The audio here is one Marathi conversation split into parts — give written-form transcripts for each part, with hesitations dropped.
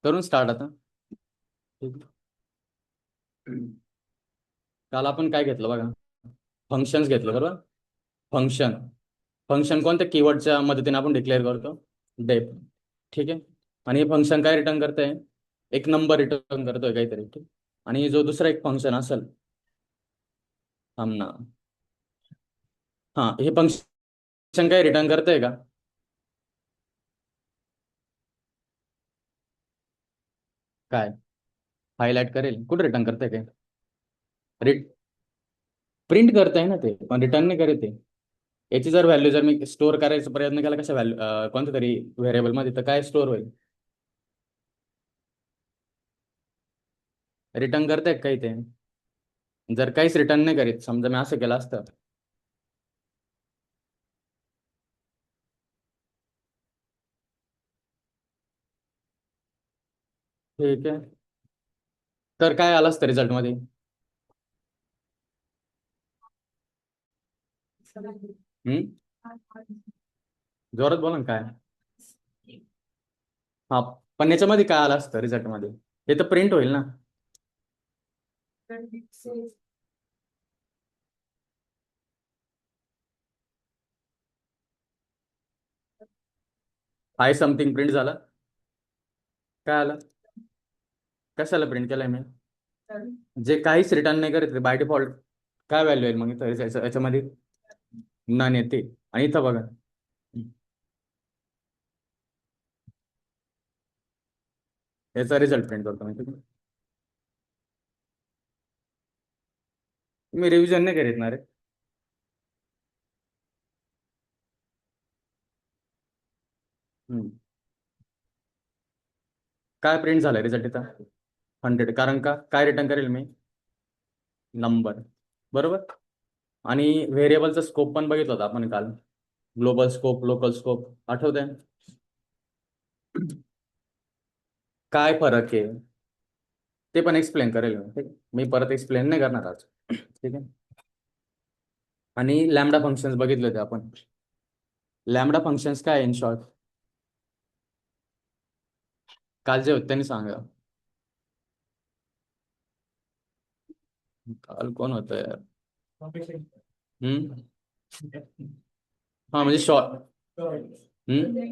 करून स्टार्ट आता. ठीक आहे. काल आपण काय घेतलं बघा, फंक्शन्स घेतलं बरोबर. फंक्शन फंक्शन कोणत्या कीवर्डच्या मदतीने आपण डिक्लेअर करतो? डेफ. ठीक आहे. आणि हे फंक्शन काय रिटर्न करतंय? एक नंबर रिटर्न करतोय काहीतरी, ठीक. आणि जो दुसरा एक फंक्शन असेल, थांब ना. हा, हे फंक्शन काय रिटर्न करतंय का? काय हायलाइट करेल? कुठे रिटर्न करतंय काय? प्रिंट करताय ना ते, पण रिटर्न नाही करत ते. याची जर व्हॅल्यू जर मी स्टोअर करायचा प्रयत्न केला कशा व्हॅल्यू कोणत्या तरी व्हेरिएबल मध्ये, तर काय स्टोअर होईल? रिटर्न करताय काही ते? जर काहीच रिटर्न नाही करीत, समजा मी असं केलं असतं. ठीक आहे. तर काय आलं असतं रिझल्ट मध्ये? हम्म. जोरात बोला ना काय. हा, पण याच्यामध्ये काय आलं असतं रिझल्ट मध्ये? हे तर प्रिंट होईल ना. हाय समथिंग प्रिंट झालं. काय आलं? कशाला प्रिंट केलंय मी? जे काहीच रिटर्न नाही करत बाय डिफॉल्ट, काय व्हॅल्यू येईल मग इथं याच्यामध्ये? नन येते. आणि इथं बघा. याचा रिझल्ट प्रिंट करतो मी. तुम्ही रिव्हिजन नाही करीत ना रे. हम्म. काय प्रिंट झालं रिझल्ट इथं? 100. कारण का काय रिटर्न करेल मी? नंबर. बरोबर. आणि व्हेरिएबलचा स्कोप पण बघितलं होतं आपण काल. ग्लोबल स्कोप, लोकल स्कोप, आठवतंय? काय फरक आहे ते पण एक्सप्लेन करेल मी, ठीक आहे? मी परत एक्सप्लेन नाही करणार आज. ठीक आहे. आणि लॅमडा फंक्शन्स बघितले होते आपण. लॅमडा फंक्शन्स काय इन शॉर्ट? काल जे होते त्यांनी सांगा. काल कोण होतं यार? हम्म. हा म्हणजे शॉर्ट. हम्म.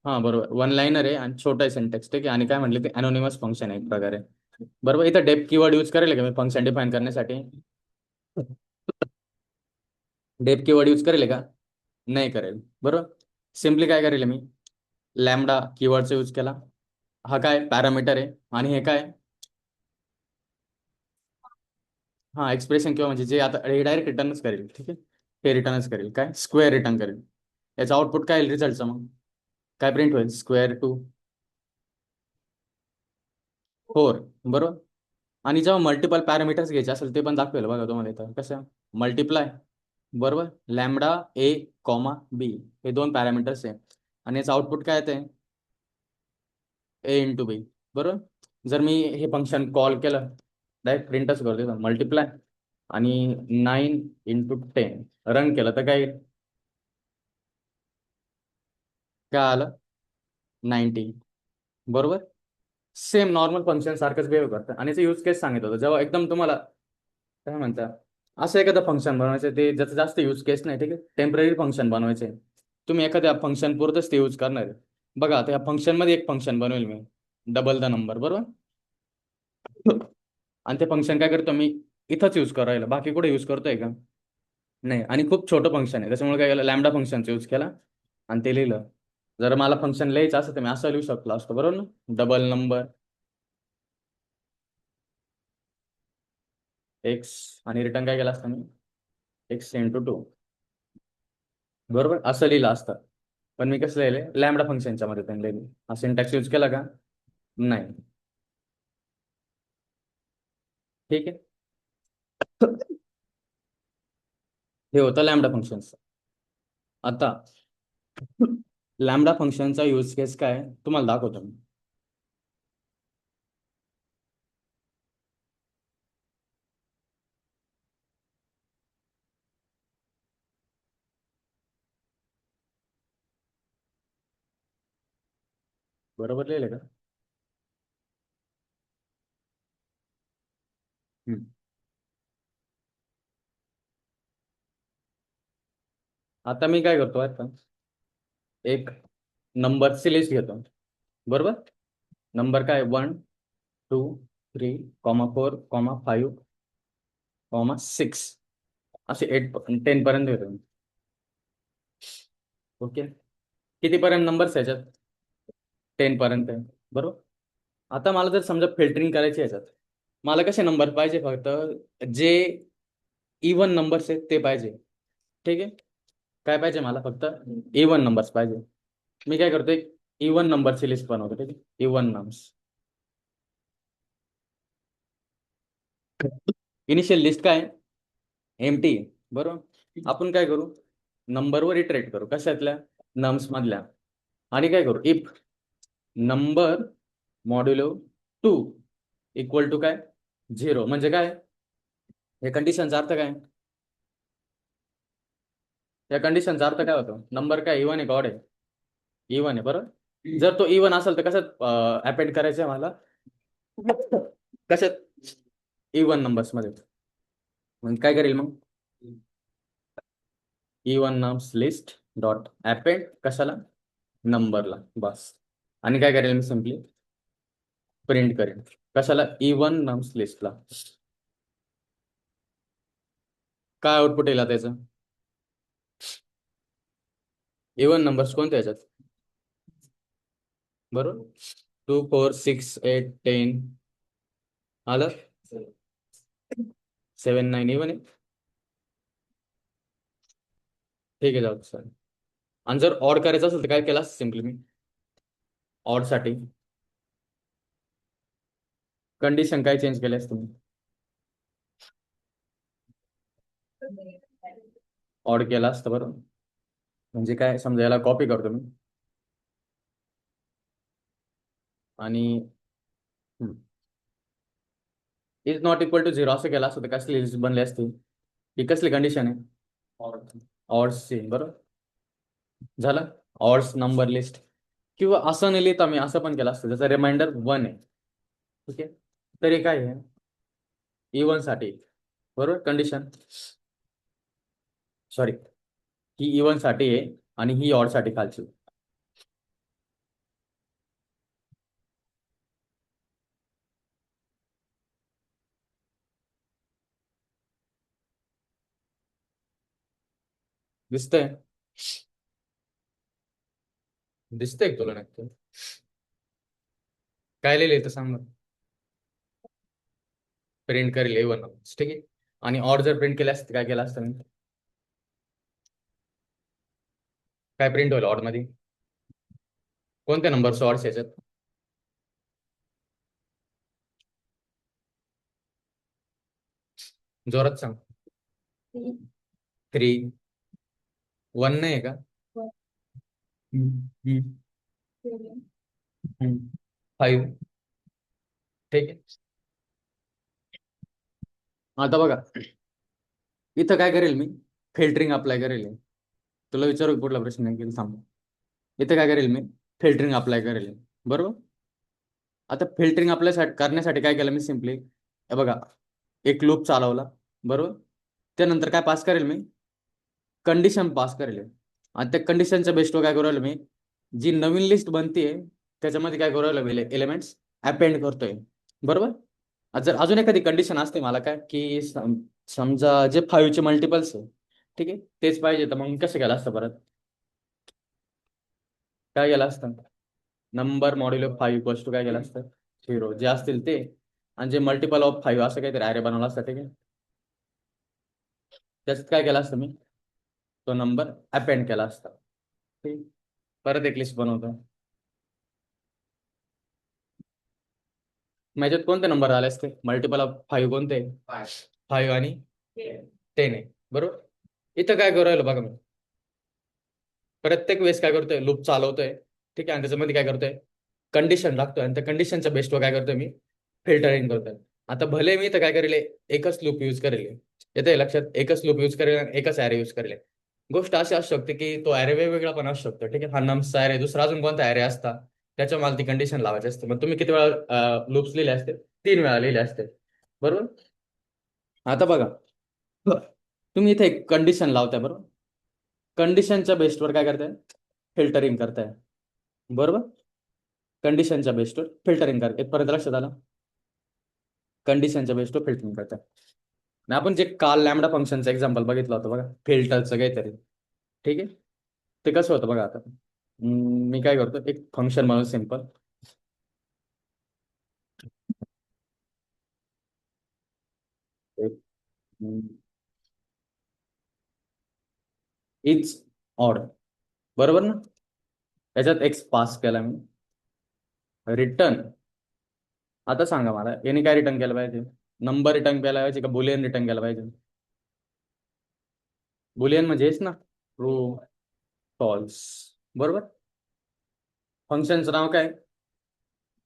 हा बरोबर, वन लाईनर आहे आणि छोटा आहे सिंटेक्स, ठीक आहे. आणि काय म्हटलं, ते अनोनिमस फंक्शन आहे एक प्रकारे. बरोबर. इथं डेप कीवर्ड यूज करेल का मी फंक्शन डिफाइन करण्यासाठी? डेप कीवर्ड यूज करेल का? नाही करेल. बरोबर. सिम्पली काय करेल मी? लॅमडा कीवर्डचा यूज केला. हा काय पॅरामीटर आहे. आणि हे काय? हा एक्सप्रेशन, किंवा म्हणजे जे आता हे डायरेक्ट रिटर्नच करेल, ठीक आहे. हे रिटर्नच करेल, काय स्क्वेअर रिटर्न करेल. याचा आउटपुट काय येईल रिझल्टचा मग? काय प्रिंट होईल? स्क्वेअर 2 4. बरोबर. आणि जेव्हा मल्टिपल पॅरामीटर्स घ्यायचे असेल ते पण दाखवेल बघा तुम्हाला इथं कसं. मल्टिप्लाय. बरोबर. लॅमडा ए कॉमा बी, हे 2 पॅरामीटर्स आहे. आणि याचं आउटपुट काय येते? ए इंटू बी. बरोबर. जर मी हे फंक्शन कॉल केलं, डायरेक्ट प्रिंटच करतो मल्टिप्लाय. आणि 9 × 10 रन केलं तर काय येईल? काय आलं? 90. बरोबर. सेम नॉर्मल फंक्शन सारखंच बिहेव करतं. आणि याचं यूज केस सांगितलं होतं, जेव्हा एकदम तुम्हाला काय म्हणता, असं एखादं फंक्शन बनवायचं ते ज्याचं जास्त यूज केस नाही, ठीक आहे, टेम्पररी फंक्शन बनवायचे. तुम्ही एखाद्या फंक्शन पुरतच ते यूज करणार आहे. बघा आता या फंक्शन मध्ये एक फंक्शन बनवेल मी, डबल द नंबर, बरोबर. आणि ते फंक्शन काय करतो मी? इथंच यूज करायला, बाकी कुठे यूज करतोय का? नाही. आणि खूप छोटं फंक्शन आहे, त्याच्यामुळे काय केलं, लॅमडा फंक्शनचा यूज केला आणि ते लिहिलं. जर मला फंक्शन लिहायचं असं तर मी असं लिहू शकलो असतो, बरोबर ना? डबल नंबर एक्स, आणि रिटर्न काय केलं असतं मी? x × 2. बरोबर असं लिहिलं असतं. पण मी कसं लिहिले, लॅमडा फंक्शनच्या मध्ये त्यांनी लिहिले. हा सिंटॅक्स यूज केला का? नाही. ठीक आहे. हे होतं लॅमडा फंक्शनचं. आता लॅमडा फंक्शनचा यूज केस काय आहे, तुम्हाला दाखवतो मी. बरोबर लिहिले का? हम्म. आता मी काय करतो आता, एक नंबरची लिस्ट घेतो. बरोबर. नंबर काय, 1 2 3 4 5 6 असे 10 पर्यंत घेतो मी. ओके. कितीपर्यंत नंबर्स याच्यात? 10 पर्यंत आहे. बरोबर. आता मला जर समजा फिल्टरिंग करायची आहे याच्यात, मला कसे नंबर पाहिजे, फक्त जे इवन नंबर्स आहेत ते पाहिजे. ठीक आहे. काय पाहिजे मला, फक्त इवन नंबर्स पाहिजे. मी काय करतो, एक इवन नंबरची लिस्ट बनवतो. ठीक आहे. Even numbers. इनिशियल लिस्ट काय, एमटी. बरोबर. आपण काय करू, नंबरवर इटरेट करू. कशातल्या? नम्स मधल्या. आणि काय करू, if number modulo 2 equal to काय, 0. म्हणजे काय, या कंडिशनचा अर्थ काय, या कंडिशनचा अर्थ काय होतो, नंबर काय इवन आहे का ऑड आहे? इवन आहे. बरोबर. जर तो इवन असेल तर कशात अपेंड करायचं आहे मला? कशात? इवन नंबर्स मध्ये. मग काय करेल मग, even numbers list dot append कशाला, नंबरला. बस. आणि काय करेल मी, सिम्पली प्रिंट करेन. कशाला, इवन नंबर्स लिस्टला. काय आउटपुट येईल त्याचं? इवन नंबर्स कोणत्या याच्यात? बरोबर. 2 4 6 8 10 आलं. 7 9 इवन आहे. ठीक आहे, जाऊ सर. आणि जर ऑड करायचं असेल तर काय केलं, सिम्पली मी ऑड साठी कंडिशन काय चेंज केले तुम्ही, ऑड केला असतं. बरोबर. म्हणजे काय, समजा याला कॉपी करतो मी आणि इज नॉट इक्वल टू 0 असं केलं असतं तर कसली लिस्ट बनली असती? ही कसली कंडिशन आहे, ऑड्सची. बरोबर. झालं. Odds number list. किंवा असं नाही लिहिता मी, असं पण केलं असतं, जसं रिमाइंडर 1 आहे. ठीक आहे. तरी काय आहे, इवन साठी. बरोबर. कंडिशन, सॉरी, ही इवन साठी आहे आणि ही ऑड साठी खालची. दिसतंय? दिसतंय का तुला नक्की? काय लिहिलंय तर सांग मला. प्रिंट करेल इवन नंबर्स. ठीक आहे. आणि ऑड जर प्रिंट केले असते काय केलं असतं मी, काय प्रिंट होईल ऑड मध्ये, कोणत्या नंबरचं ऑड्स याच्यात? जोरात सांग. 3 1 नाही आहे का? 5. ठीक आहे. आता बघा, इथं काय करेल मी, फिल्टरिंग अप्लाय करेल. तुला विचारू कुठला प्रश्न नाही केला, थांब. इथं काय करेल मी, फिल्टरिंग अप्लाय करेल. बरोबर. आता फिल्टरिंग अप्लाय करण्यासाठी काय केलं मी, सिम्पली हे बघा, एक लूप चालवला. बरोबर. त्यानंतर काय पास करेल मी, कंडिशन पास करेल. आणि त्या कंडिशनच्या बेसवर काय करू राहिलो मी, जी नवीन लिस्ट बनते त्याच्यामध्ये काय करू राहिलो मी, एलिमेंट्स अपेंड करतोय. बरोबर. जर अजून एखादी कंडिशन असते मला, काय की समजा जे 5 चे मल्टिपल्स आहे, ठीक आहे, तेच पाहिजे, तर मग कसं केलं असतं परत, काय केलं असतं, नंबर मॉड्युलो 5 इक्वल्स टू काय केलं असतं, 0 जे असतील ते, आणि जे मल्टिपल ऑफ 5 असं काहीतरी अरे बनवला असतं. ठीक आहे. त्याच्यात काय केलं असतं मी, तो नंबर अपेंड केला असता. ठीक. परत एक लिस्ट बनवतो. माझ्यात कोणते नंबर आले असते, मल्टिपल ऑफ 5 कोणते, 5 आणि 10 आहे. बरोबर. इथं काय करू राहिलो बघा मी, प्रत्येक वेळेस काय करतोय, लूप चालवतोय. ठीक आहे. आणि त्याच्यामध्ये काय करतोय, कंडिशन लागतोय, आणि त्या कंडिशनच्या बेसवर काय करतोय मी, फिल्टरिंग करतोय. आता भले मी तर काय करेल, एकच लूप यूज करेल. येते लक्षात, एकच लूप यूज करेल आणि एकच ॲरे यूज करेल. गोष्ट अशी असू शकते की तो ॲरे वेगवेगळा पण असू शकतो. ठीक आहे. हा नम्सचा ॲरे, दुसरा अजून कोणता ॲरे असता, त्याच्या मला ती कंडिशन लावायची असते. मग तुम्ही किती वेळा लूप्स लिहिले असते? 3 वेळा लिहिले असते. बरोबर. आता बघा, तुम्ही इथे एक कंडिशन लावताय बरोबर. कंडिशनच्या बेसवर काय करताय? फिल्टरिंग करताय. बरोबर. कंडिशनच्या बेसवर फिल्टरिंग कर, इथपर्यंत लक्षात आलं? कंडिशनच्या बेसवर फिल्टरिंग करताय. आणि आपण जे काल लॅमडा फंक्शनचं एक्झाम्पल बघितलं होतं बघा, फिल्टरचं काहीतरी. ठीक आहे. ते कसं होतं बघा आता. मी काय करतो, एक फंक्शन म्हणून सिम्पल इज ऑड. बरोबर ना. त्याच्यात एक्स पास केला मी. रिटर्न. आता सांगा मला, याने काय रिटर्न केलं पाहिजे? नंबर रिटर्न केला पाहिजे का बुलियन रिटर्न केला पाहिजे? बुलियन म्हणजे हेच ना, ट्रू फॉल्स. बरोबर. फंक्शनचं नाव काय?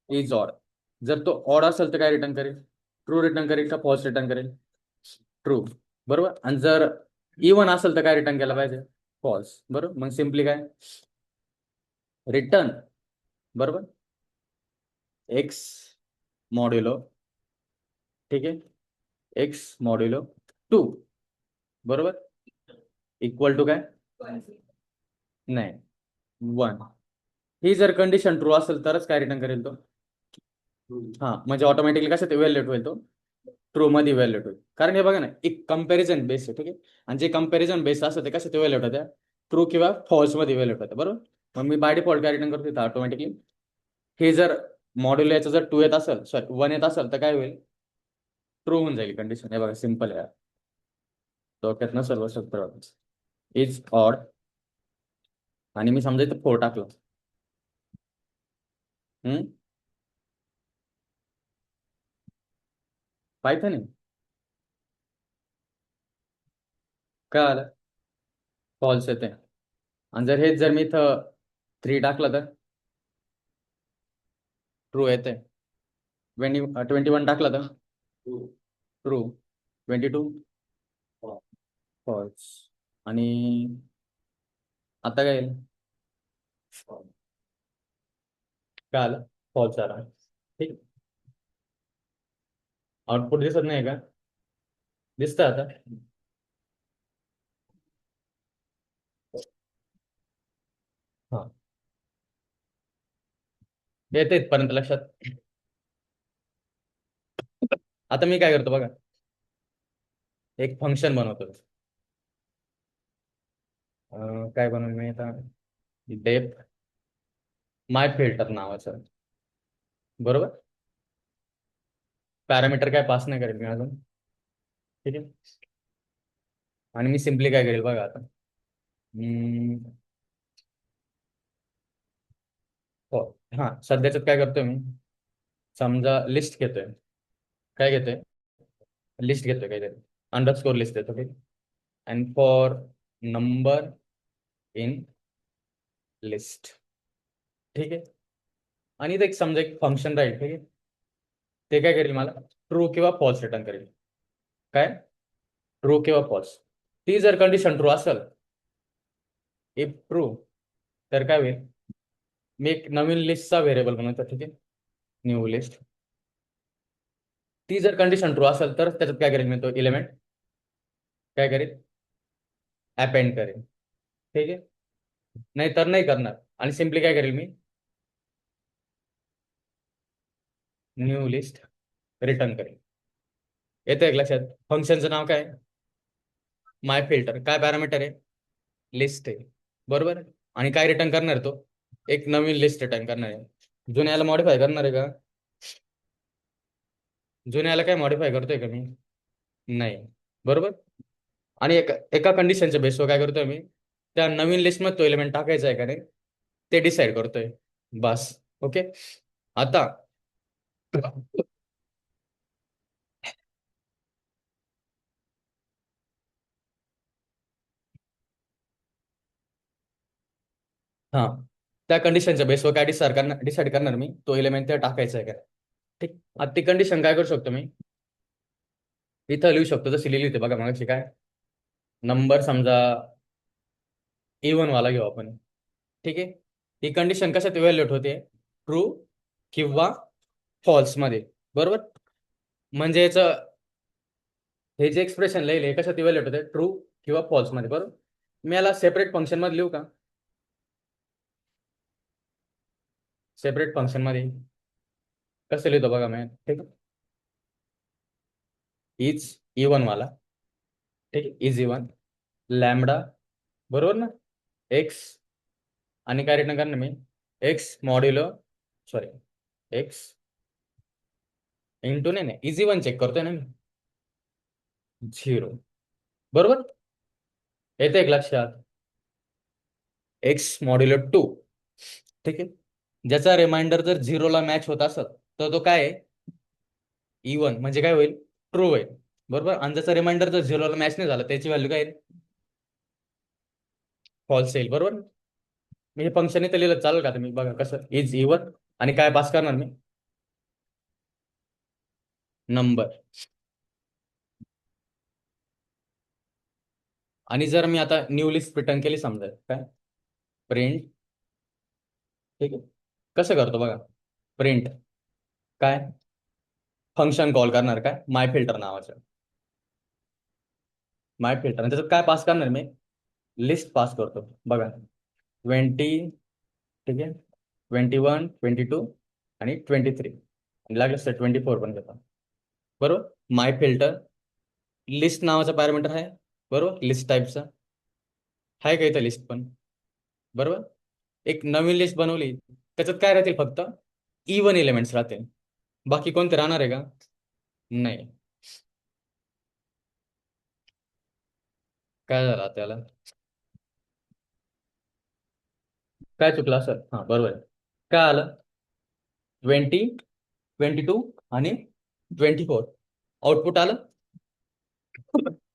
Is odd. जर तो ऑड असेल तर काय रिटर्न करेल? ट्रू रिटर्न करेल का फॉल्स रिटर्न करेल? ट्रू. बरोबर. आणि जर इवन असेल तर काय रिटर्न केला पाहिजे? फॉल्स. बरोबर. मग सिम्पली काय? रिटर्न. बरोबर. X modulo. ठीक आहे. X modulo 2. बरोबर. इक्वल टू काय? नाही, 1. ही जर कंडिशन ट्रू असेल तरच काय रिटर्न करेल तो? हा, म्हणजे ऑटोमॅटिकली कशात इव्हॅल्युएट होईल तो? ट्रू मध्ये इव्हॅल्युएट होईल. कारण हे बघा ना, एक कंपॅरिझन बेस आहे. ठीक आहे. आणि जे कंपॅरिझन बेस असतं ते कशात इव्हॅल्युएट होत्या? ट्रू किंवा फॉल्स मध्ये इव्हॅल्युएट होत्या. बरोबर. मग मी बाय डिफॉल्ट काय रिटर्न करतो इथं ऑटोमॅटिकली? हे जर मॉड्युल याचं जर 2 येत असेल, सॉरी 1 येत असेल तर काय होईल? ट्रू होऊन जाईल कंडिशन. हे बघा, सिम्पल आहे. डोक्यात न सर्व सत्र इज ऑड. आणि मी समजा इथं 4 टाकलं. पायथन आहे. काय आलं? फॉल्स येते. आणि जर हेच जर मी इथं 3 टाकलं तर ट्रू येते. 21 टाकलं तर ट्रू. 22 फॉल्स. आणि आता काय येईल? काय आलं? फॉल्स आला. ठीक. आउटपुट दिसत नाही का? दिसतं आता? हा, येते इथपर्यंत लक्षात. आता मी काय करतो बघा, एक फंक्शन बनवतो. काय बनवलं मी आता? डेप माय फिल्टर नावाचं. बरोबर. पॅरामीटर काय पास नाही करेल मी अजून. ठीक आहे. आणि मी सिम्पली काय करेल बघा आता. हम्म, हो. हा, सध्याच्यात काय करतोय मी? समजा लिस्ट घेतोय. काय घेतोय? लिस्ट घेतोय काहीतरी. अंडरस्कोर लिस्ट देतो. ठीक. And for number in list. ठीक आहे. आणि इथे एक समजा एक फंक्शन राहील. ठीक आहे. ते काय करेल मला? ट्रू किंवा फॉल्स रिटर्न करेल. काय? ट्रू किंवा फॉल्स. ती जर कंडिशन ट्रू असेल, इफ ट्रू, तर काय होईल? मी एक नवीन लिस्टचा व्हेरिएबल बनवतो. ठीक आहे. New list. ती जर कंडिशन ट्रू असेल तर त्याच्यात काय करेल मी? तो एलिमेंट काय करेल? अपेंड करेल. ठीक आहे. नाही तर नाही करणार. आणि सिम्पली काय करेल मी? न्यू लिस्ट रिटर्न करेल. येतं एक लक्षात? फंक्शनचं नाव काय? माय फिल्टर. काय पॅरामीटर आहे? लिस्ट आहे. बरोबर. आणि काय रिटर्न करणार तो? एक नवीन लिस्ट रिटर्न करणार आहे. जुन्याला मॉडिफाय करणार आहे का? जुन्याला काय मॉडिफाय करतोय का मी? नाही. बरोबर. आणि एका एका कंडिशनच्या बेसवर काय करतोय मी? त्या नवीन लिस्टमध्ये तो एलिमेंट टाकायचा आहे का नाही ते डिसाईड करतोय. बस. ओके. आता हा, त्या कंडिशनच्या बेसवर काय डिसाईड करणार मी? तो एलिमेंट ते टाकायचा आहे का? ठीक. आता ती कंडिशन काय करू शकतो मी? इथं लिहू शकतो. जशी लिहिली होती बघा मगाशी. काय? नंबर समजा इवन वाला घेऊ आपण. ठीक आहे. ही कंडिशन कशात इव्हॅल्युएट होते? ट्रू किंवा फॉल्स मध्ये, बरोबर. म्हणजे याचं हे जे एक्सप्रेशन लिहिले हे कशात इव्हॅल्युएट होते, ट्रू किंवा फॉल्स मध्ये, बरोबर. मी याला सेपरेट फंक्शन मध्ये लिहू का? सेपरेट फंक्शन मध्ये कसं लिहितो बघा मी, ठीक आहे. इज इवन वाला, ठीक आहे, इज इवन लॅमडा, बरोबर ना, एक्स, आणि काय रिटर्न करणार मी, x modulo, sorry, x into, नाही इझी वन चेक करतोय ना मी, 0, बरोबर. येते एक लक्षात, एक्स मॉड्युलो 2, ठीक आहे. ज्याचा रिमाइंडर जर 0ला मॅच होत असत तर तो काय आहे, इवन, म्हणजे काय होईल, ट्रू होईल, बरोबर. आणि ज्याचा रिमाइंडर जर 0ला मॅच नाही झाला त्याची व्हॅल्यू काय, फॉल्स येईल, बरोबर. मी हे फंक्शन इथे लिहिलं चालेल का तुम्ही बघा कसं, इज इवन आणि काय पास करणार मी, नंबर. आणि जर मी आता न्यू लिस्ट रिटर्न केली समजा, काय प्रिंट, ठीक आहे, कसं करतो बघा, प्रिंट काय, फंक्शन कॉल करणार काय, माय फिल्टर नावाचं, माय फिल्टर, आणि त्याच्यात काय पास करणार मी, लिस्ट पास करतो बघा, 20, ठीक आहे, 21, 22 आणि 23, आणि लागलं तर 24 पण घेतो, बरोबर. माय फिल्टर लिस्ट नावाचा पॅरामीटर आहे, बरोबर, लिस्ट टाईपचा आहे का इथं, लिस्ट पण, बरोबर. एक नवीन लिस्ट बनवली त्याच्यात काय राहतील, फक्त इवन एलिमेंट्स राहतील, बाकी कोणते राहणार आहे का, नाही. काय झालं त्याला, काय चुकलं सर, हा बरोबर आहे. काय आलं, 20, 22 आणि 24 आउटपुट आलं.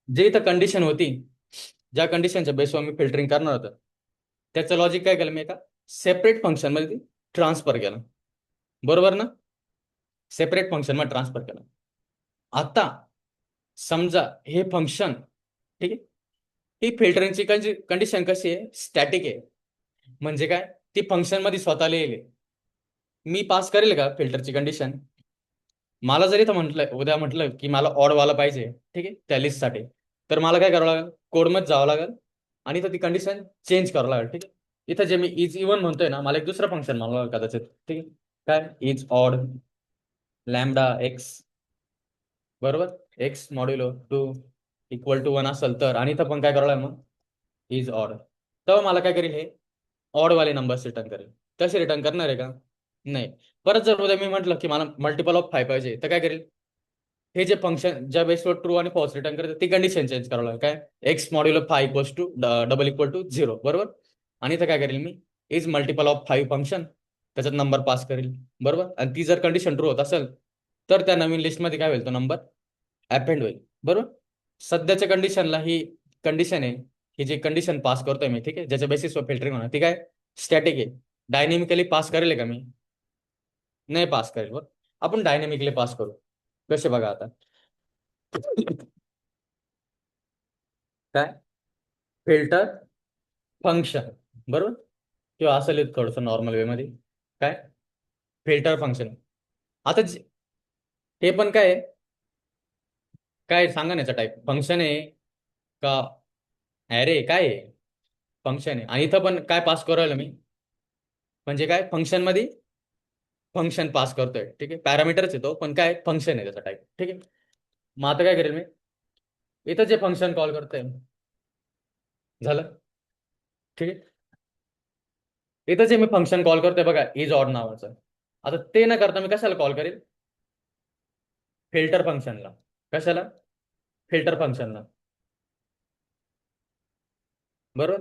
जे इथं कंडिशन होती, ज्या कंडिशनच्या बेसवर मी फिल्टरिंग करणार होतं, त्याचं लॉजिक काय केलं मी, एका सेपरेट फंक्शन मध्ये ट्रान्सफर केलं, बरोबर ना, सेपरेट फंक्शन मध्ये ट्रान्सफर केलं. आता समजा हे फंक्शन, ठीक आहे, ही फिल्टरिंगची कंडिशन कशी आहे, स्टॅटिक आहे, म्हणजे काय, ती फंक्शन मध्ये स्वतः लिहिली, मी पास करेल का फिल्टरची कंडिशन, मला जरी तर म्हटलं उद्या म्हटलं की मला ऑड वाला पाहिजे, ठीक आहे, त्या लिस्टसाठी, तर मला काय करावं लागेल, कोडमध्ये जावं लागेल आणि इथं ती कंडिशन चेंज करावं लागेल, ठीक आहे. इथं जे मी इज इवन म्हणतोय ना, मला एक दुसरं फंक्शन म्हणावं लागेल कदाचित, ठीक आहे, काय इज ऑड लॅमडा एक्स, बरोबर, एक्स मॉड्युलो 2 इक्वल टू 1 असेल तर, आणि इथं पण काय करावं लागेल मग, इज ऑड, तेव्हा मला काय करेल, हे ऑड वाले नंबर्स रिटर्न करेल. तसे रिटर्न करणार आहे का, नाही. परत जर उद्या मी म्हटलं की मला मल्टिपल ऑफ 5 पाहिजे, तर काय करेल, हे जे फंक्शन ज्या बेसवर ट्रू आणि फॉल्स रिटर्न करते ती कंडिशन चेंज करावं लागेल, काय x modulo 5 equals to double equal to 0, बरोबर. आणि इथं काय करेल मी, इज मल्टिपल ऑफ 5 फंक्शन, त्याच्यात नंबर पास करेल, बरोबर. आणि ती जर कंडिशन ट्रू होत असेल तर त्या नवीन लिस्टमध्ये काय होईल, तो नंबर अपेंड होईल, बरोबर. सध्याच्या कंडिशनला ही कंडिशन आहे, ही जी कंडिशन पास करतोय मी, ठीक आहे, ज्याच्या बेसिसवर फिल्टरिंग होणार, ती काय स्टॅटिक आहे. डायनेमिकली पास करेल का मी, नाही पास करेल, बरं. आपण डायनेमिकली पास करू, कसे बघा आता, काय फिल्टर फंक्शन, बरोबर, किंवा असं लिहित थोडंसं नॉर्मल वे मध्ये, काय फिल्टर फंक्शन. आता ते पण काय आहे, काय सांगा ना, याचा टाईप फंक्शन आहे का ॲरे, काय आहे, फंक्शन आहे. आणि इथं पण काय पास करायला मी, म्हणजे काय फंक्शन मध्ये फंक्शन पास करतोय, ठीक आहे, पॅरामीटरच येतो पण काय फंक्शन आहे त्याचा टाईप, ठीक आहे. मग आता काय करेल मी, इथं जे फंक्शन कॉल करतोय, झालं, ठीक आहे. इथं जे मी फंक्शन कॉल करतोय बघा, इज ऑड नावाचं, आता ते न करता मी कशाला कॉल करेल, फिल्टर फंक्शनला. कशाला, फिल्टर फंक्शनला, बरोबर.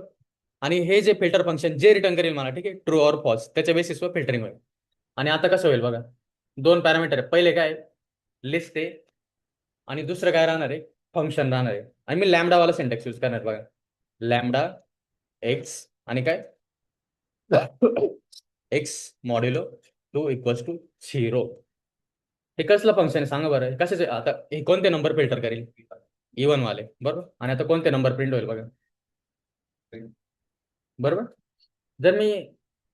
आणि हे जे फिल्टर फंक्शन जे रिटर्न करेल मला, ठीक आहे, ट्रू ऑर फॉल्स, त्याच्या बेसिसवर फिल्टरिंग होईल. आणि आता कसं होईल बघा, दोन पॅरामीटर आहे, पहिले काय लिस्ट आहे आणि दुसरं काय राहणार आहे, फंक्शन राहणार आहे. आणि मी लॅमडावाला सिंटॅक्स यूज करणार बघा, लॅमडा एक्स आणि काय एक्स मॉड्युलो 2 इक्वल्स टू 0. हे कसलं फंक्शन आहे सांगा बरं, कशाचे, आता हे कोणते नंबर फिल्टर करेल, इवन वाले, बरोबर. आणि आता कोणते नंबर प्रिंट होईल बघा, बरोबर. जर मी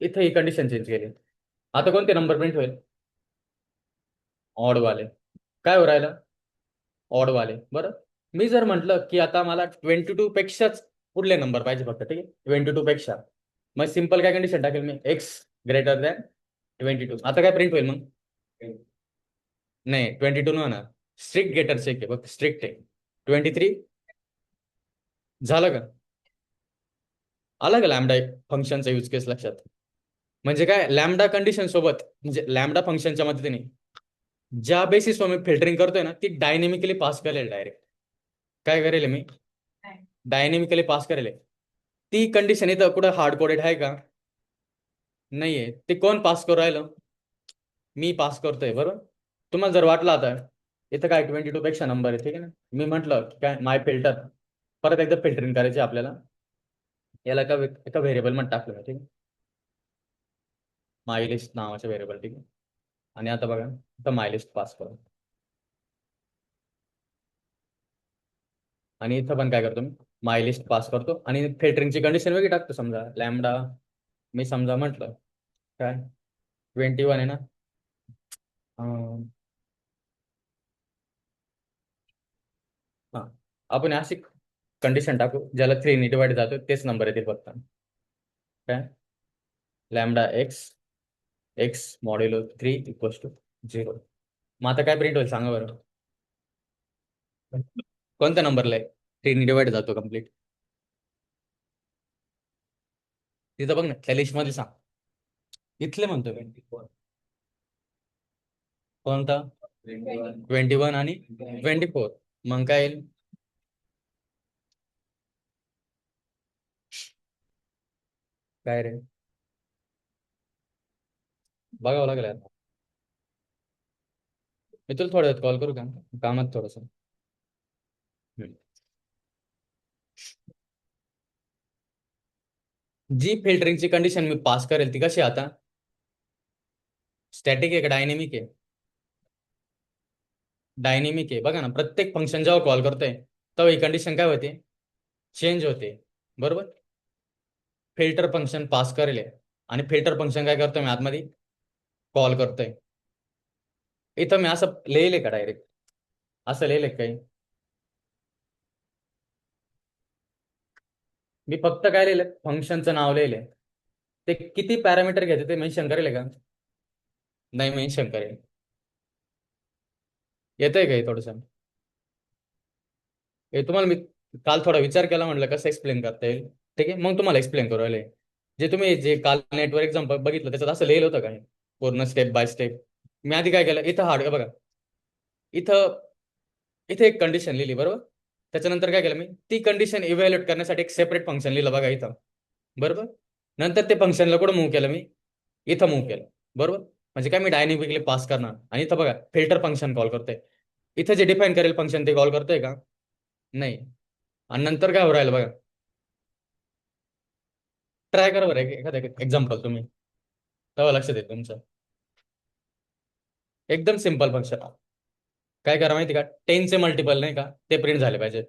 इथे ही कंडिशन चेंज केली, आता कोणते नंबर प्रिंट होईल? ऑड वाले. काय हो राहिलं? ऑड वाले. बरं, मी जर म्हटलं की आता मला 22 पेक्षाच पुढले नंबर पाहिजे फक्त, ठीक आहे, 22 पेक्षा, मग सिंपल काय कंडिशन टाकेल मी? X greater than 22. आता काय प्रिंट होईल मग? नाही, 22 न होणार. स्ट्रिक्ट गेटर चेक आहे बघ, स्ट्रिक्ट आहे. 23 झालं का? आलं का लॅमडा फंक्शनचा यूज केस लक्षात? म्हणजे काय, लॅमडा कंडिशन सोबत, म्हणजे लॅमडा फंक्शनच्या मदतीने ज्या बेसिसवर मी फिल्टरिंग करतोय ना, ती डायनेमिकली पास करेल डायरेक्ट. काय करेल मी? डायनेमिकली पास करेल. ती कंडिशन इथं कुठं हार्ड कोडेड आहे का? नाहीये. ते कोण पास करू राहिलं? मी पास करतोय, बरोबर. तुम्हाला जर वाटलं आता इथं काय 22 पेक्षा नंबर आहे, ठीक आहे ना, मी म्हटलं की काय माय फिल्टर, परत एकदा फिल्टरिंग करायची आपल्याला, याला एका व्हेरिएबल मध्ये टाकलं मी, ठीक आहे, माय लिस्ट नावाचे व्हेरिएबल, ठीक आहे. आणि आता बघा, इथं माय लिस्ट पास करू. आणि इथं पण काय करतो मी? माय लिस्ट पास करतो आणि फिल्टरिंगची कंडिशन वेगळी टाकतो. समजा लॅमडा, मी समजा म्हटलं काय 21 आहे ना, हा, आपण अशी कंडिशन टाकू ज्याला 3 डिवाइड जातो तेच नंबर येतील फक्त. काय? Lambda x, x modulo 3 equals to 0. मग आता काय प्रिंट होईल सांगा बरं? कोणत्या नंबरला आहे 3 डिवाइड जातो कम्प्लीट? तिथं बघ ना, त्या लिस्ट मध्ये सांग. इथले म्हणतो मी. कोणता? 21 आणि 24. मग काय येईल? काय रे? बघावं लागेल यार. मी तुला थोड्या वेळात कॉल करू का? कामात थोडस. जी फिल्टरिंगची कंडिशन मी पास करेल ती कशी आहे आता? स्टॅटिक आहे का डायनेमिक आहे? डायनेमिक आहे. बघा ना, प्रत्येक फंक्शन जेव्हा कॉल करतोय तेव्हा ही कंडिशन काय होते? चेंज होते, बरोबर. फिल्टर फंक्शन पास करेल आणि फिल्टर फंक्शन काय करतोय मी आतमध्ये? कॉल करतोय. इथं मी असं लिहिले का डायरेक्ट? असं लिहिले काही? मी फक्त काय लिहिलं? फंक्शनचं नाव लिहिले. ते किती पॅरामीटर घेते ते मेन्शन करेल का? नाही मेन्शन करेल. येतंय का हे थोडंसं? हे तुम्हाला मी काल थोडा विचार केला, म्हटलं कसं एक्सप्लेन करता येईल, ठीक आहे, मग तुम्हाला एक्सप्लेन करू राहिले. जे काल नेटवर एक्झाम बघितलं त्याच्यात असं लिहिलं होतं काय पूर्ण स्टेप बाय स्टेप? मी आधी काय केलं, इथं हार्ड बघा, इथं इथे एक कंडिशन लिहिली, बरोबर. त्याच्यानंतर काय केलं मी? ती कंडिशन इव्हॅल्युएट करण्यासाठी एक सेपरेट फंक्शन लिहिलं बघा इथं, बरोबर. नंतर ते फंक्शनला कुठं मूव्ह केलं मी? इथं मूव्ह केलं, बरोबर. म्हणजे काय, मी डायनेमिकली पास करणार आणि इथं बघा फिल्टर फंक्शन कॉल करतोय. इथं जे डिफाईन करेल फंक्शन ते कॉल करतोय का? नाही. आणि नंतर काय हो राहिलं बघा, ट्राय करा बरं एखादं एक्झाम्पल तुम्ही, तेव्हा लक्षात येईल तुमचं. एकदम सिम्पल फंक्शन. काय करा माहिती का, 10चे मल्टिपल नाही का ते प्रिंट झाले पाहिजे.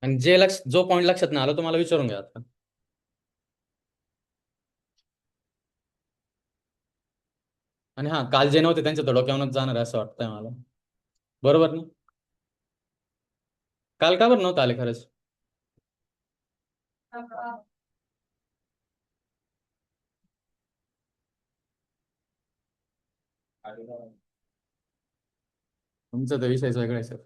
आणि जो पॉईंट लक्षात नाही आला तुम्हाला विचारून घ्या आता. आणि हा, काल जे नव्हते त्यांच्या तर डोक्यावरच जाणार आहे असं वाटतंय मला, बरोबर ना? काल का बरं नव्हतं आले खरंच? तुमचं तर विषयच वेगळा आहे सर.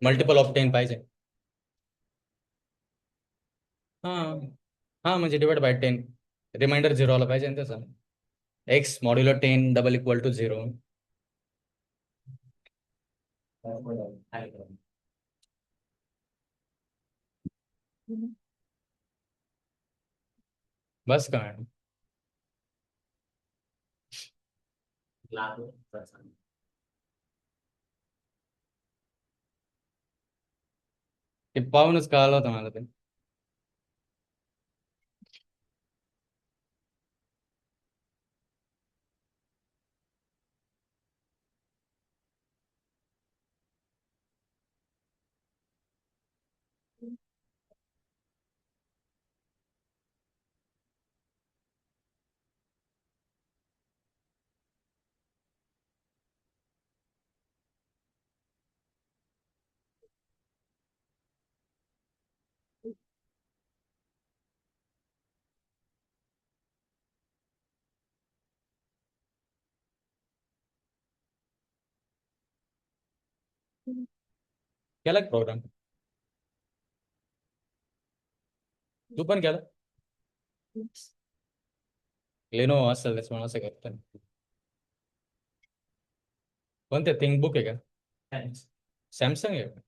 मल्टिपल ऑफ 10 पाहिजे. हा हा म्हणजे डिवाइड बाय 10. रिमाइंडर 0 आला पाहिजे ना त्याचा. X modulo 10 double equal to 0. बस का मॅडम. ते पाहूनच कळालं होतं मला ते. केला प्रोग्राम तू पण केला लेनो असेल त्याच म्हणून असं करतो कोणते थिंक बुक आहे का सॅमसंग आहे का?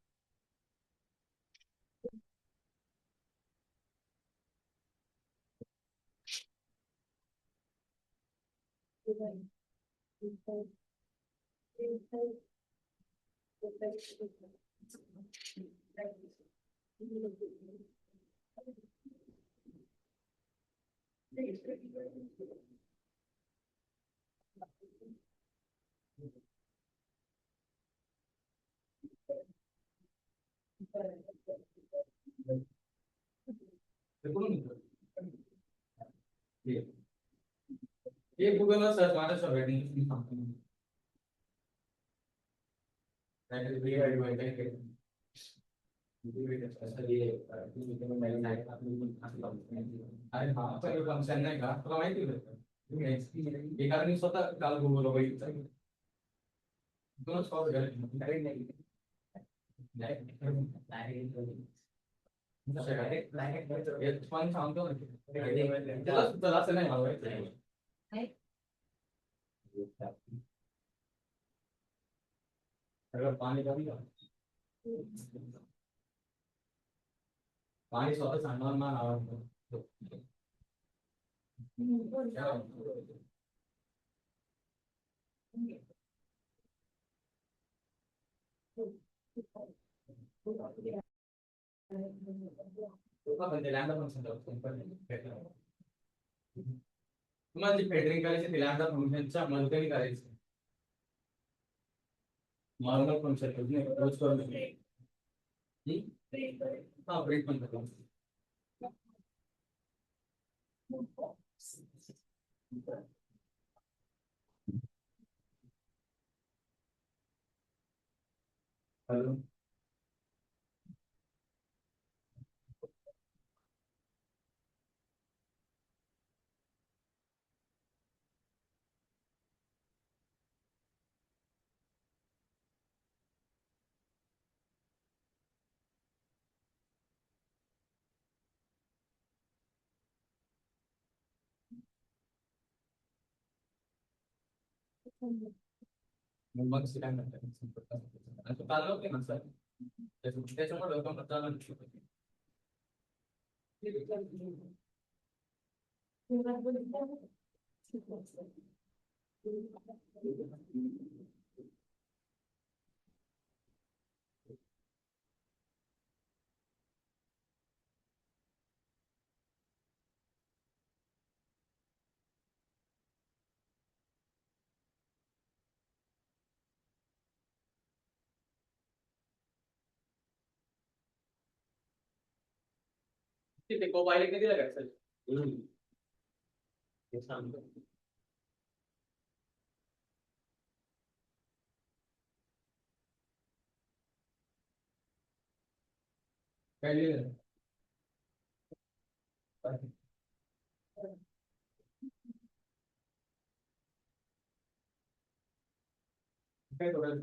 ये गुगलवर सर्च मारा सर रेटिंग अरे हा फंक्शन नाही का तुला माहिती होतं एका मी स्वतः काल गुगल बघितलं दोनच कॉल नाही पण सांगतो त्याला सुद्धा असं नाही मला सगळं पाणी कमी का पाणी स्वतः सांगणार ना आवडतं तुम्हाला जी फेडरिंग करायची ती लॅम्डा फंक्शनच्या मल्टिनी करायची नॉर्मल फंक्शन रोज करून हा ब्रेक पण करतो हॅलो मग काय म्हणतात चालू होते ना सर त्याच्यामुळे चालू तिथे को पाहिले कधी दिला का सर ते सांगतो काय लिहिलं काय थोडं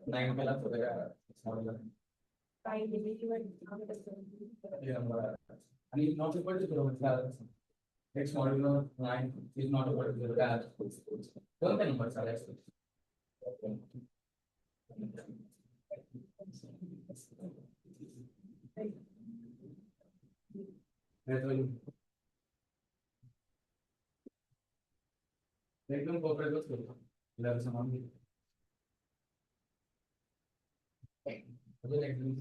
नाही मला थोडं आणि नॉट पडते तुला म्हटलं next module 9 is not about कोणता नंबर चालायचा एकदम कॉपरेटच करतो समान अजून एकदम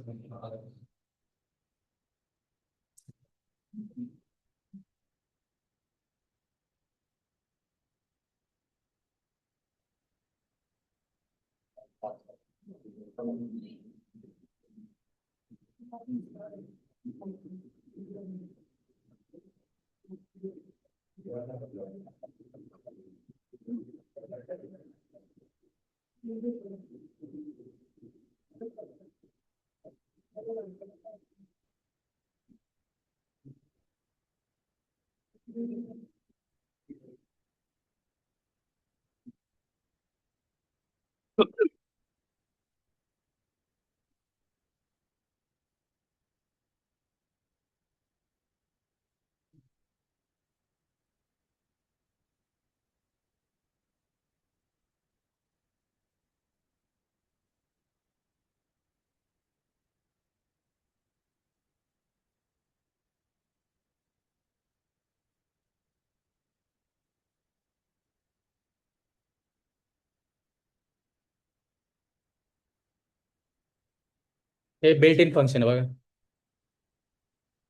हे बिल्ट इन फंक्शन आहे बघा,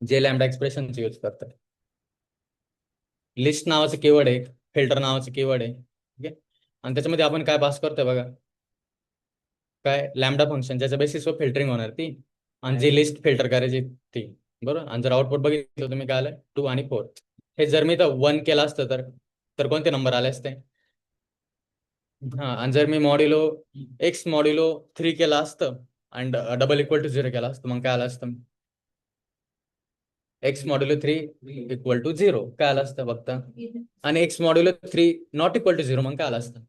जे लॅम्बडा एक्सप्रेशनचे यूज करतात. लिस्ट नावाचं कीवर्ड आहे, फिल्टर नावाचं कीवर्ड आहे, ठीक आहे. आणि त्याच्यामध्ये आपण काय पास करतोय बघा, काय लॅम्बडा फंक्शन, ज्याच्या बेसिसवर फिल्टरिंग होणार ती, आणि जी लिस्ट फिल्टर करायची ती. बरोबर. आणि जर आउटपुट बघितलं तुम्ही काय आलं, 2 आणि 4. हे जर मी तर 1 केलं असतं तर कोणते नंबर आले असते? हा. आणि जर मी मॉड्युलो एक्स मॉड्युलो 3 केलं असतं आणि डबल इक्वल टू 0 केलं असतं, मग काय आलं असतं? एक्स मॉड्युलो 3 इक्वल टू 0 काय आलं असतं फक्त. आणि x modulo 3 not equal to 0 मग काय आलं असतं?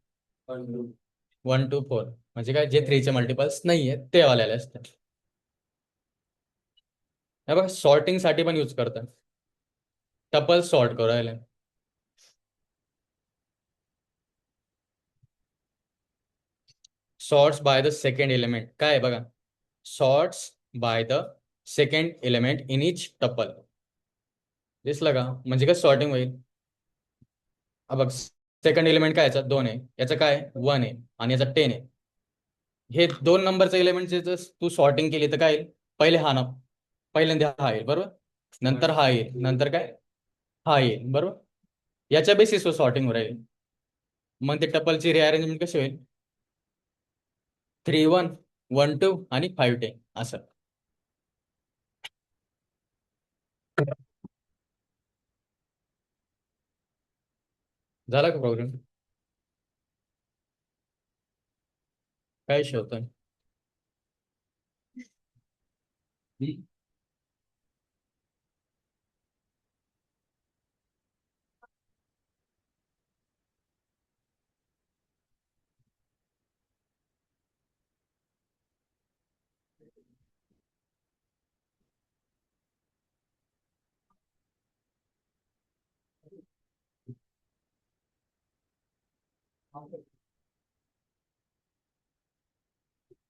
1 टू 4. म्हणजे काय, जे 3 चे मल्टिपल्स नाहीये ते आलेले असतात. हे बघा, सॉर्टिंग साठी पण यूज करतात. टपल सॉर्ट करायला. Sorts by the second element, काय आहे बघा, sorts by the second element in each tuple. दिसलं का? म्हणजे काय सॉर्टिंग होईल. बघ, सेकंड एलिमेंट काय, याचा 2 आहे, याचं काय 1 आहे, आणि याचा 10 आहे. हे 2 नंबरचे एलिमेंटचे जर तू सॉर्टिंग केली तर काय येईल? पहिले हा ना, पहिल्यांदा हा येईल बरोबर, नंतर हा येईल, नंतर काय हा येईल बरोबर. याच्या बेसिसवर सॉर्टिंग राहील. मग ते टपलची रिअरेंजमेंट कशी होईल? 3 1 1 2 आणि 5 10 असं. झाला का प्रॉब्लेम? काय इश्यू होतोय?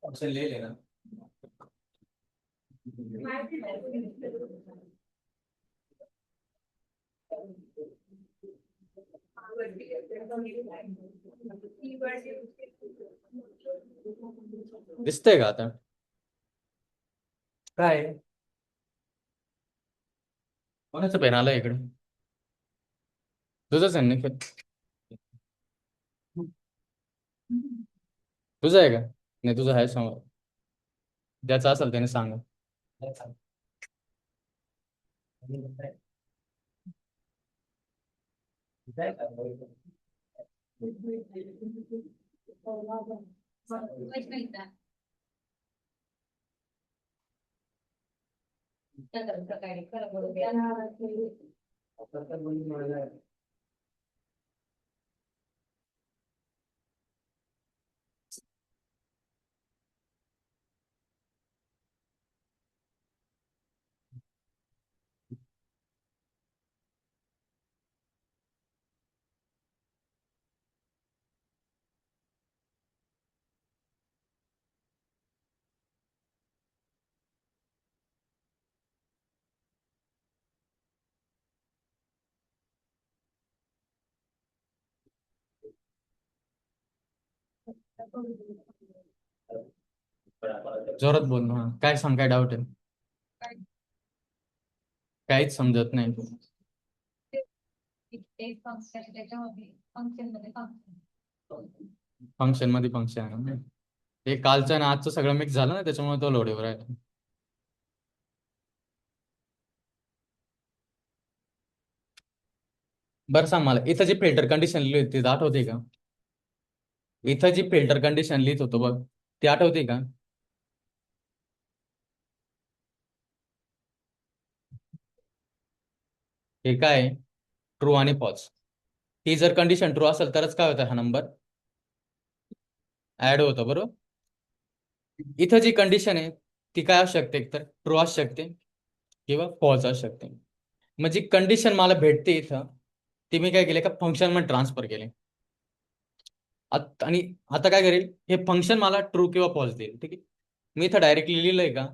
ऑप्शन ले लेना. दिसतंय का आता? काय कोणाचं पेन आलं इकडे? तुझंच आहे ना? तुझं आहे का? नाही, तुझं आहे समोर. ज्याचं असेल त्याने सांगा. जोरात बोल ना. काय सांग, काय डाऊट आहे? काहीच समजत नाही. फंक्शन मध्ये फंक्शन, ते कालचं आणि आजचं सगळं मिक्स झालं ना, त्याच्यामुळे तो लोड येऊ राहिला. बरं सांग मला, इथं जी फिल्टर कंडिशन लिहिली होती ती आठवते का? इथं जी फिल्टर कंडिशन लिहित होतो बघ, ती आठवते का? हे काय, ट्रू आणि फॉल्स. ही जर कंडिशन ट्रू असेल तरच काय होतं, हा नंबर ऍड होतं बरोबर. इथं जी कंडिशन आहे ती काय असू शकते, एकतर ट्रू असू शकते किंवा फॉल्स असू शकते. मग जी कंडिशन मला भेटते इथं, ती मी काय केले का फंक्शन मध्ये ट्रान्सफर केले. आणि आता काय करेल, हे फंक्शन मला ट्रू किंवा फॉल्स देईल. ठीक आहे, मी इथं डायरेक्टली लिहिलंय का,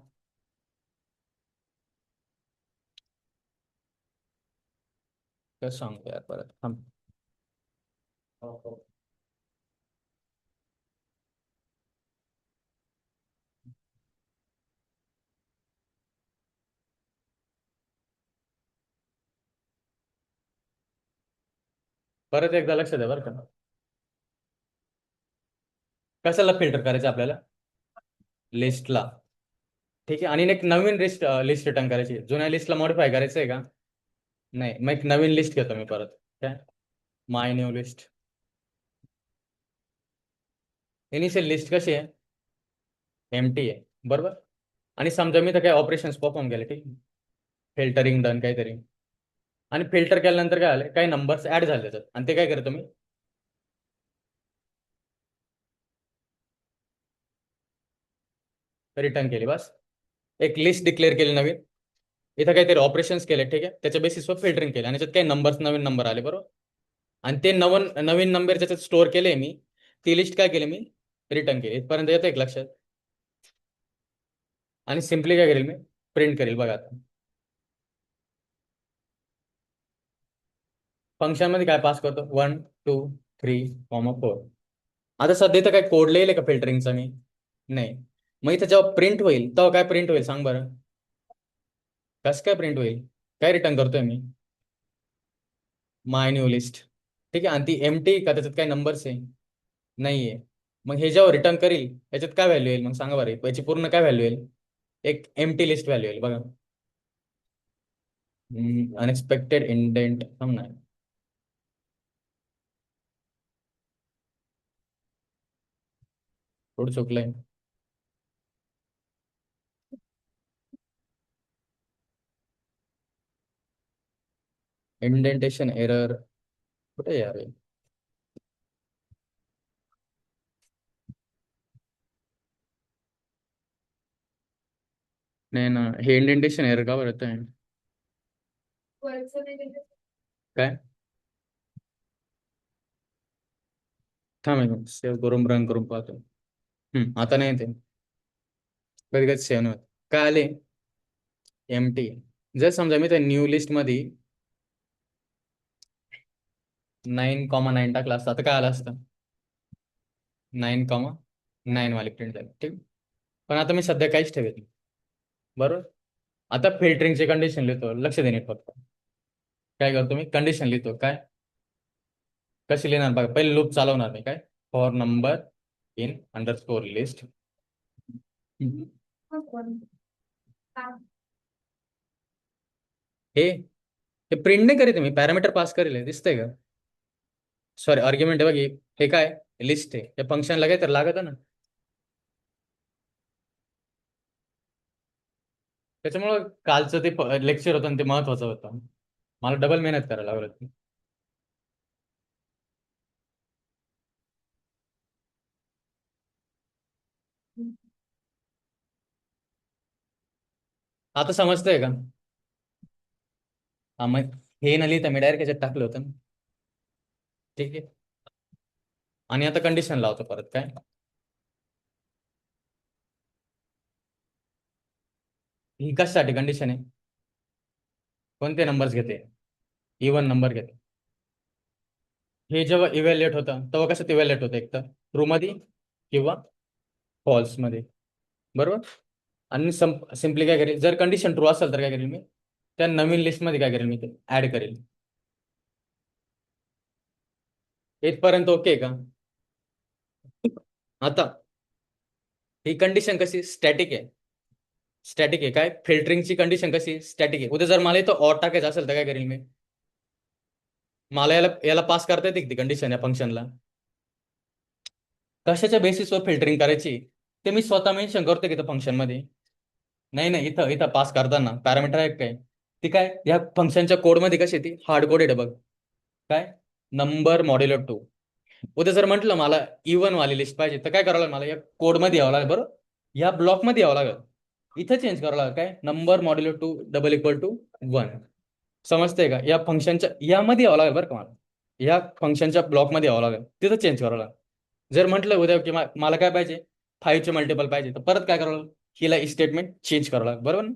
कसं सांगतो यार परत थांब. हो, हो. परत एकदा लक्ष द्या बरं का. कशाला फिल्टर करायचं आपल्याला, लिस्टला. ठीक आहे, आणि एक नवीन लिस्ट रिटर्न करायची. जुन्या लिस्टला मॉडिफाय करायचं आहे का, नाही. मग एक नवीन लिस्ट घेतो मी परत. काय, माय न्यू लिस्ट. इनिशियल लिस्ट कशी आहे, एमटी आहे बरोबर. आणि समजा मी तर काही ऑपरेशन्स परफॉर्म केले, ठीक आहे, फिल्टरिंग डन काहीतरी. आणि फिल्टर केल्यानंतर काय आलं, काही नंबर्स ऍड झाले त्याच्यात, आणि ते काय करतो मी, रिटर्न केली बस. एक लिस्ट डिक्लेअर केली नवीन, इथं काहीतरी ऑपरेशन्स केले, ठीक आहे, त्याच्या बेसिसवर फिल्टरिंग केलं आणि त्याच्यात काही नंबर्स, नवीन नंबर आले बरोबर. आणि ते नवीन नंबर ज्याच्यात स्टोअर केले मी, ती लिस्ट काय केली मी, रिटर्न केली. इथपर्यंत येतं एक लक्षात. आणि सिम्पली काय करेल मी, प्रिंट करेल बघा आता. फंक्शन मध्ये काय पास करतो, 1 2 3 4. आता सध्या इथं काय कोड लिहिले का फिल्टरिंगचा मी, नाही. मग इथं जेव्हा प्रिंट होईल तेव्हा काय प्रिंट होईल सांग बरं, कसं काय प्रिंट होईल, काय रिटर्न करतोय मी, माय न्यू लिस्ट. ठीक आहे, आणि ती एमटी का, त्याच्यात काय नंबर्स आहे, नाहीये. मग हे जेव्हा रिटर्न करील याच्यात काय व्हॅल्यू येईल मग सांगा बरं, याची पूर्ण काय व्हॅल्यू येईल, एक एमटी लिस्ट व्हॅल्यू येईल बघा. अनएक्सपेक्टेड इंडेंट नाही, थोडं चुकलंय. इंडेंटेशन एरर कुठे आहे यार हे? नाही ना, हे इंडेंटेशन एरर का बरं येतंय, काय, थांब सेव्ह करून रन करून पाहतो. आता नाही ते, कधी कधी सेव्ह नाही होत. काय आले, एम टी. जर समजा मी त्या न्यू लिस्ट मध्ये 9,9 टाकला असता, आता काय आलं असतं, 9,9 वाली प्रिंट झाली. ठीक, पण आता मी सध्या काहीच ठेवत नाही बरोबर. आता फिल्टरिंगची कंडिशन लिहितो, लक्ष देणे फक्त. काय करतो मी, कंडिशन लिहितो काय, कशी लिहिणार बघा. पहिले लूप चालवणार मी, काय, for number in underscore list. हे हे प्रिंट नाही करीत मी, पॅरामीटर पास करेल, दिसतंय का, सॉरी आर्ग्युमेंट आहे बघ हे काय, लिस्ट आहे, हे फंक्शनला काय तर लागत ना. त्याच्यामुळं कालचं ते लेक्चर होतं आणि ते महत्वाचं होतं, मला डबल मेहनत करायला लागली होती. आता समजतंय का, हा मग हे न लिहिता मी डायरेक्ट याच्यात टाकलं होतं ना. ठीक आहे, आणि आता कंडिशन लावतो परत काय, ही कशासाठी कंडिशन आहे, कोणते नंबर्स घेते, इवन नंबर घेते. हे जेव्हा इव्हॅल्युएट होतं तेव्हा कसं इव्हॅल्युएट होतं, एक तर ट्रू मध्ये किंवा फॉल्स मध्ये बरोबर. आणि सिम्पली काय करेल, जर कंडिशन ट्रू असेल तर काय करेल मी, त्या नवीन लिस्टमध्ये काय करेल मी, ते ऍड करेल. इथपर्यंत ओके का. आता ही कंडिशन कशी स्टॅटिक आहे, स्टॅटिक आहे काय, फिल्टरिंगची कंडिशन कशी स्टॅटिक आहे. उद्या जर मला इथं ऑर टाकायचं असेल तर काय करेल मी, मला याला याला पास करता येते ती कंडिशन या फंक्शनला. कशाच्या बेसिसवर फिल्टरिंग करायची ते मी स्वतः मेन्शन करतो की फंक्शन मध्ये. नाही नाही, इथं इथं पास करताना पॅरामीटर आहे काय, ती काय या फंक्शनच्या कोडमध्ये कशी ती हार्ड कोडेड आहे बघ, काय, नंबर मॉड्युलो 2. उद्या जर म्हटलं मला इवन वाली लिस्ट पाहिजे तर काय करावं लागेल, मला या कोडमध्ये यावं लागेल, बरोबर, या ब्लॉकमध्ये यावं लागेल, इथं चेंज करावं लागेल काय, number modulo 2 double equal to 1. समजतंय का, या फंक्शनच्या यामध्ये यावं लागेल बरं का, मला या फंक्शनच्या ब्लॉकमध्ये यावं लागेल, तिथं चेंज करावं लागेल. जर म्हटलं उद्या की मला काय पाहिजे, 5चे मल्टिपल पाहिजे, तर परत काय करावं लागेल, हिला स्टेटमेंट चेंज करावं लागेल, बरोबर ना.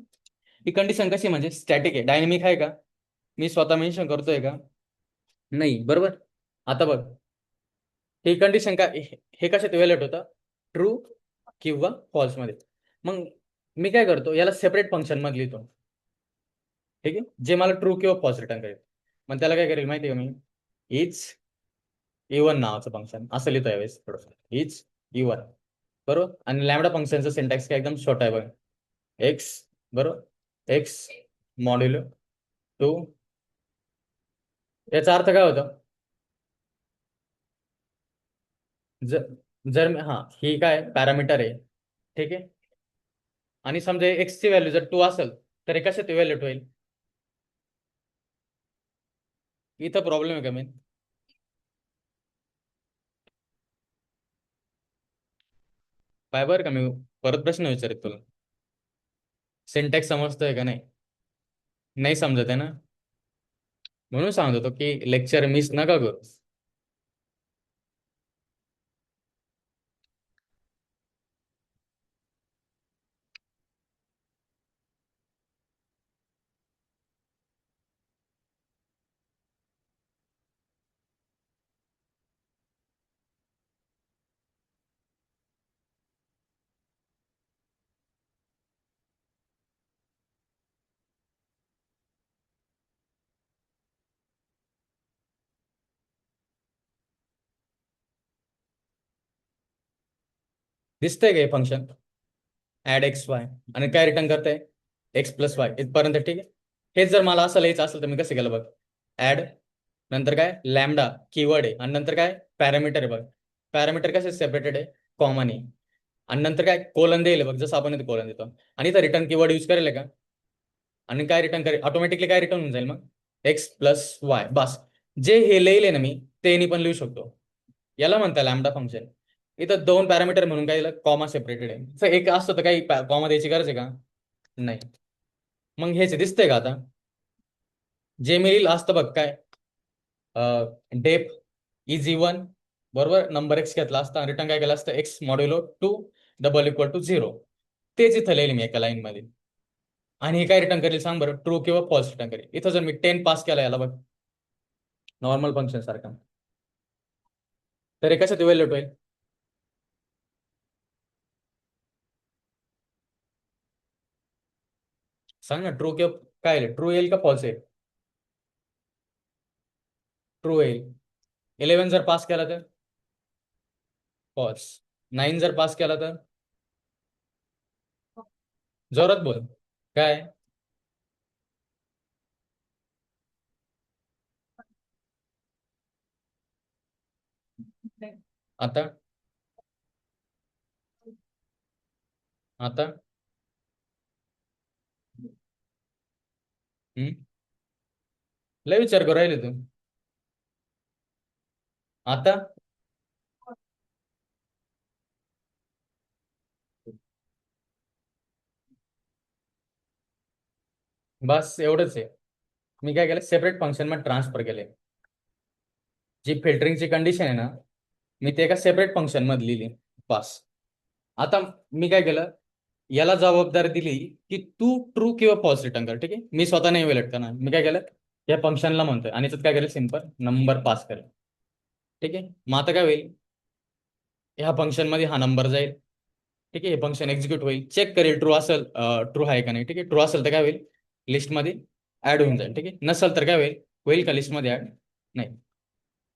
ही कंडिशन कशी म्हणजे स्टॅटिक आहे, डायनेमिक आहे का, मी स्वतः मेन्शन करतोय का, नाही, बरोबर. आता बघ, हे कंडिशन काय, हे कशात इव्हॅल्युएट होतं, ट्रू किंवा फॉल्स मध्ये. मग मी काय करतो, याला सेपरेट फंक्शन मध्ये लिहितो, ठीक आहे, जे मला ट्रू किंवा फॉल्स रिटर्न करेल. मग त्याला काय करेल माहिती आहे का, मी इज इवन नावाचं फंक्शन असं लिहितो यावेळेस थोडंसं, इज इवन, बरोबर. आणि लॅमडा फंक्शनचं सिंटॅक्स काय एकदम छोटा आहे बघा, एक्स, बरोबर, एक्स मॉड्युलो 2. याचा अर्थ काय होतं, जर जर हा ही काय पॅरामीटर आहे, ठीक आहे, आणि समजा एक्स ची व्हॅल्यू जर 2 असेल तर हे कशात इव्हॅल्युएट होईल, इथं प्रॉब्लेम आहे का मेन. काय बरं का, मी परत प्रश्न विचारित तुला, सिंटॅक्स समजतोय का नाही, नाही समजत आहे ना, म्हणून सांगत होतो की लेक्चर मिस नका करू. दिसतंय का हे फंक्शन, ऍड एक्स वाय, आणि काय रिटर्न करताय, एक्स प्लस वाय इथपर्यंत, ठीक आहे. हेच जर मला असं लिहायचं असेल तर मी कसं केलं बघ, ऍड, नंतर काय लॅमडा कीवर्ड आहे, आणि नंतर काय पॅरामीटर आहे बघ, पॅरामीटर कसे सेपरेटेड आहे, कॉमन आहे, आणि नंतर काय कोलन देईल बघ, जसं आपण इथे कोलन देतो, आणि इथं रिटर्न कीवर्ड यूज करेल का, आणि काय रिटर्न करेल ऑटोमॅटिकली, काय रिटर्न होऊन जाईल मग, एक्स प्लस वाय, बस. जे हे लिहिले ना मी, ते पण लिहू शकतो, याला म्हणता लॅमडा फंक्शन. इथं 2 पॅरामीटर म्हणून काय कॉमा सेपरेटेड आहे, तर एक असतं तर काही कॉमा द्यायची गरज आहे का, नाही. मग हेच दिसतंय का आता, जे मी लिहिलं असतं बघ काय, डेप इज इवन, बरोबर, नंबर एक्स घेतला असता, रिटर्न काय केलं असतं, x modulo 2 double equal to 0, तेच इथं लिहिले मी एका लाईन मध्ये. आणि हे काय रिटर्न करेल सांग बरं, ट्रू किंवा फॉल्स रिटर्न करेल. इथं जर मी 10 पास केला याला बघ, नॉर्मल फंक्शन सारखा, तर हे कशात इव्हॅल्युएट होईल, सांग ना, ट्रू किंवा काय येईल, ट्रू येईल का फॉल्स येईल, ट्रू येईल. 11 जर पास केला तर फॉल्स, 9 जर पास केला तर, जोरात बोल, काय, आता, आता, हम्म, लय विचार करू राहिले तू, आता, बस एवढंच आहे. मी काय केलं, सेपरेट फंक्शन मध्ये ट्रान्सफर केले, जी फिल्टरिंगची कंडिशन आहे ना, मी ते एका सेपरेट फंक्शन मध्ये लिहिली, पास. आता मी काय केलं, याला जबाबदारी दिली की तू ट्रू किंवा फॉल्स रिटर्न कर, ठीक आहे, मी स्वतः नाही वेलेट करणार, मी काय केलं, या फंक्शनला म्हणतोय, आणि याच्यात काय करेल, सिंपल नंबर पास करेल, ठीक आहे. मग आता काय होईल, ह्या फंक्शन मध्ये हा नंबर जाईल, ठीक आहे, हे फंक्शन एक्झिक्यूट होईल, चेक करेल ट्रू असेल, ट्रू आहे का नाही, ठीक आहे, ट्रू असेल तर काय होईल, लिस्टमध्ये ऍड होऊन जाईल, ठीक आहे, नसेल तर काय होईल, होईल का लिस्टमध्ये ऍड, नाही.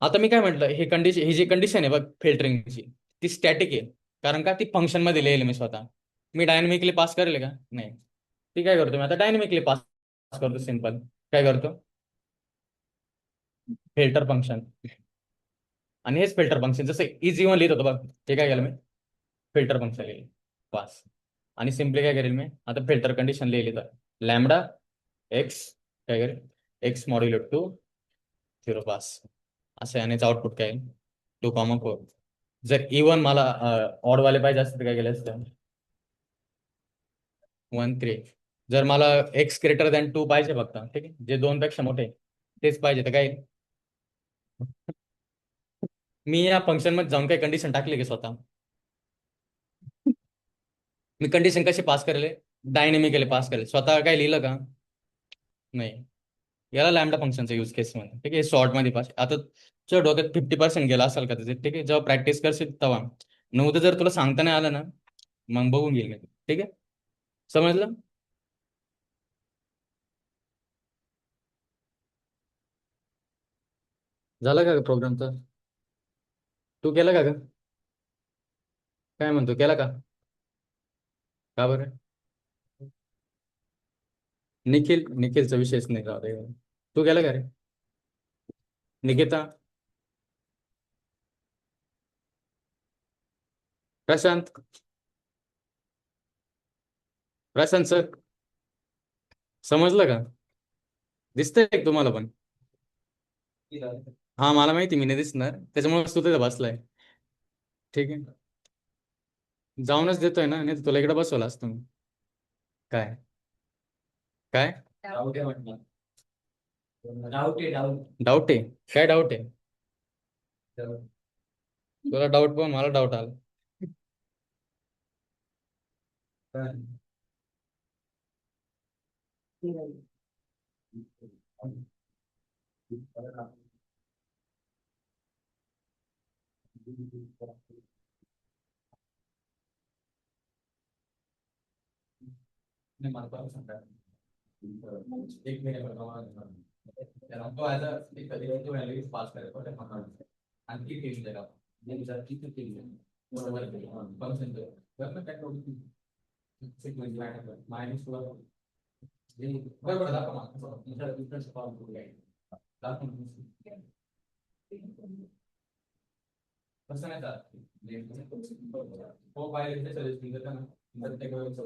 आता मी काय म्हटलं, हे कंडिशन, ही जी कंडिशन आहे बघ फिल्टरिंगची, ती स्टॅटिक आहे, कारण का ती फंक्शन मध्ये लिहिली मी स्वतः, मी डायनॅमिकली पास करेल का, नाही. ती काय करतो मी आता, डायनॅमिकली पास करतो, सिंपल, काय करतो, फिल्टर फंक्शन, आणि हेच फिल्टर फंक्शन जसं इझी वन लिहित होतं बघ, ते काय केलं मी, फिल्टर फंक्शन लिहिले, पास. आणि सिम्पली काय करेल मी आता, फिल्टर कंडिशन लिहिली तर लॅमडा एक्स, काय करेल, एक्स मॉड्युलो 2 0 पास, असं, आणि आउटपुट काय येईल, 2,4. जर इवन मला ऑड वाले पाहिजे असते तर काय केलं असतं? 1,3. जर मला एक्स ग्रेटर दॅन 2 पाहिजे फक्त, ठीक आहे, जे 2 पेक्षा मोठे तेच पाहिजे, तर काय मी या फंक्शन मध्ये जाऊन काही कंडिशन टाकली की स्वतः? मी कंडिशन कशी पास करेल? डायनेमिकली पास करेल. स्वतः काय लिहिलं का? नाही. याला लॅम्बडा फंक्शनचा यूज केस म्हणून, ठीक आहे. शॉर्ट मध्ये पास. आता तुझ्या डोक्यात 50% गेला असेल का त्याचे, ठीक आहे. जेव्हा प्रॅक्टिस करशील तेव्हा. नव्हतं जर तुला सांगता नाही आलं ना, मग बघून घेईल मी, ठीक आहे. समजलं? झालं का प्रोग्राम तर? तू केला का ग? काय म्हणतो, केला का? का बरं? निखिलचा विषयच नाही राहू दे. तू केला का रे? निकिता? प्रशांत? प्रशांत सर? समजलं का? दिसतंय का तुम्हाला पण? हा, मला माहिती मी नाही दिसणार, त्याच्यामुळे तू तिथे बसलाय, ठीक आहे. जाऊनच देतोय ना, नाही तर तुला इकडे बसवलं असतं मी. काय? काय डाऊट आहे म्हटलं. डाऊट आहे? काय डाऊट आहे? तुला डाऊट पण मला डाऊट आला. नाही, मला पण सांगा. एक मिनिट तो ऍज अ एक व्हॅल्यू पास करायचं आणखी टेस्ट द्यायला किती मायनस बरोबर कसं नाही जात हो पाहिजे सजेस्ट देता ना प्रत्येक वेळेस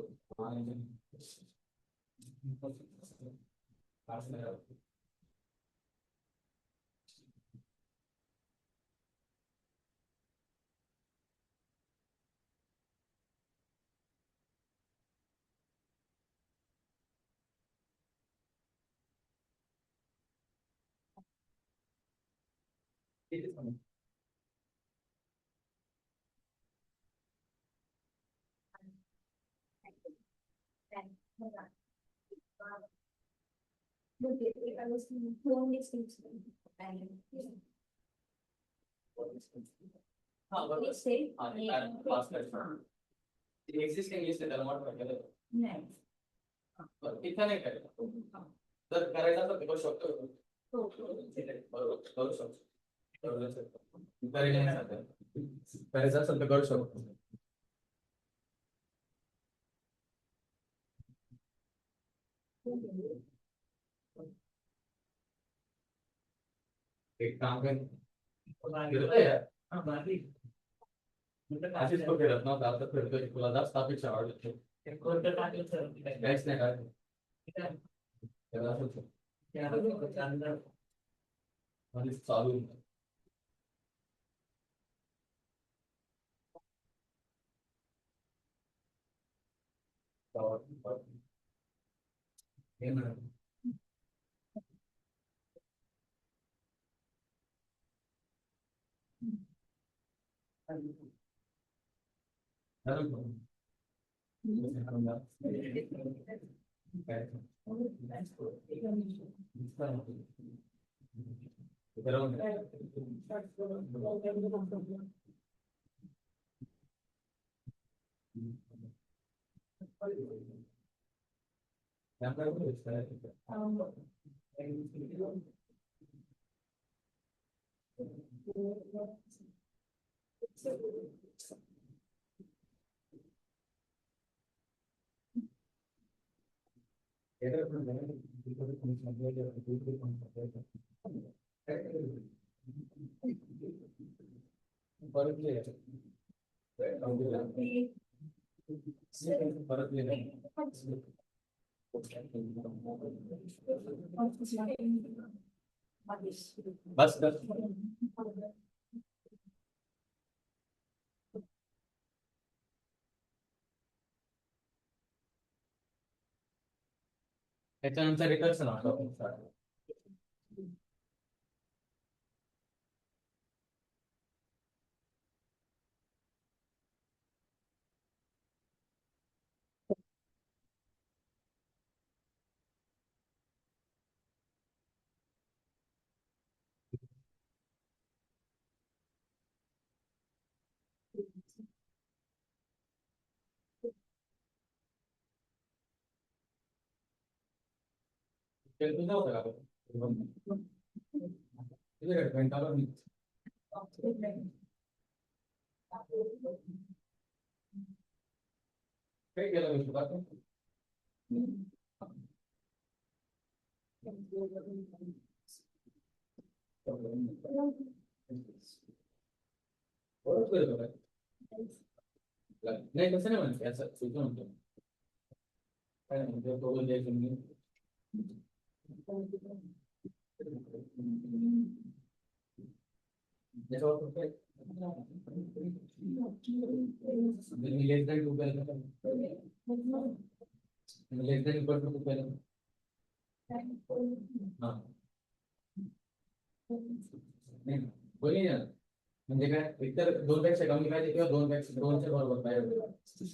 एक्झिस्टिंग लिस्ट आहे त्याला मॉडिफाय केलं नाही. इथं नाही करायचं. जर करायचं असेल तर करू शकतो. बरोबर करू शकतो. करायचं असेल तर करू शकतो. एक काम कर. अशीच तो फिरत नव्हता, आता फिरतोय. तुला जास्त अपेक्षा वाढत काहीच नाही काय. चालू बस त्याच्यानंतर रिकर्सन तुझं होतं का? तुझ्याकडे पेन काढून दे. काय केलं मी तुला? बरोबर केलं का? नाही तसं नाही म्हणते, असं तुझं म्हणतो. काय म्हणतो तो द्यायचं मी. त्याच्यावर काय? मी लेस दॅन टू केलं का? लेस दॅन इक्वल टू केलं. हा नाही बोली ना. म्हणजे काय एकतर दोन पेक्षा कमी पाहिजे किंवा दोन पेक्षा दोनच्या बरोबर पाहिजे.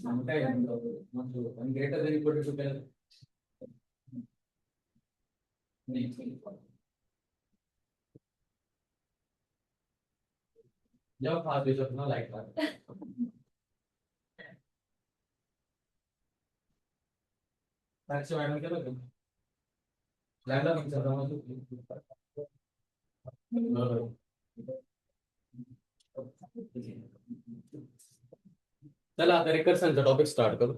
मग काय आणि ग्रेटर दॅन इक्वल टू केलं. नाही जेव्हा फास्ट दिसत ना लाईट साक्षी मॅडम केलं का? लागला तुमचा बरोबर. चला आता रिकर्सनचा टॉपिक स्टार्ट करू.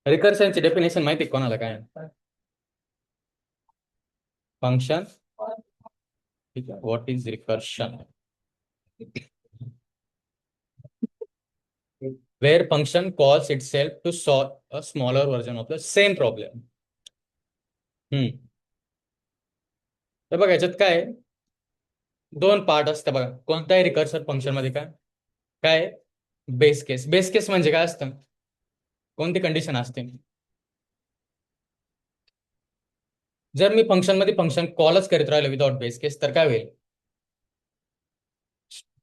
रिकर्सनची डेफिनेशन माहिती आहे कोणाला? काय फंक्शन, ठीक आहे. What is recursion? where function calls itself to solve a smaller version of the same problem. तर बघा याच्यात काय दोन पार्ट असतं बघा कोणत्याही रिकर्सर फंक्शन मध्ये. काय काय बेस केस. बेस केस म्हणजे काय असतं? कोणती कंडिशन असते? जर मी फंक्शन मध्ये फंक्शन कॉलच करीत राहिलो विदाउट बेस केस तर काय होईल?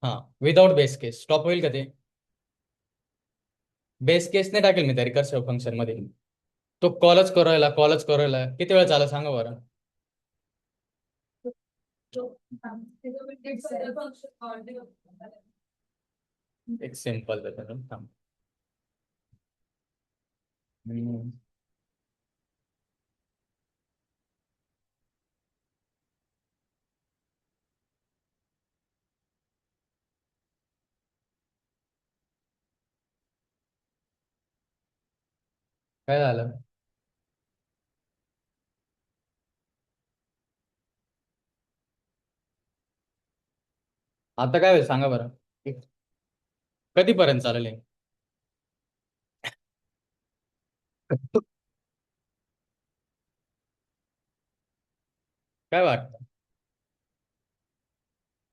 हा विदाउट बेस केस स्टॉप होईल का ते? बेस केस नाही टाकेल मी त्या रिकर्सिव्ह फंक्शन मध्ये. तो कॉलच करायला किती वेळ चालेल सांगा बरं? एक सिंपल थांब. काय झालं? आता काय होईल सांगा बरं? कधीपर्यंत चालेल हे? काय वाटतं?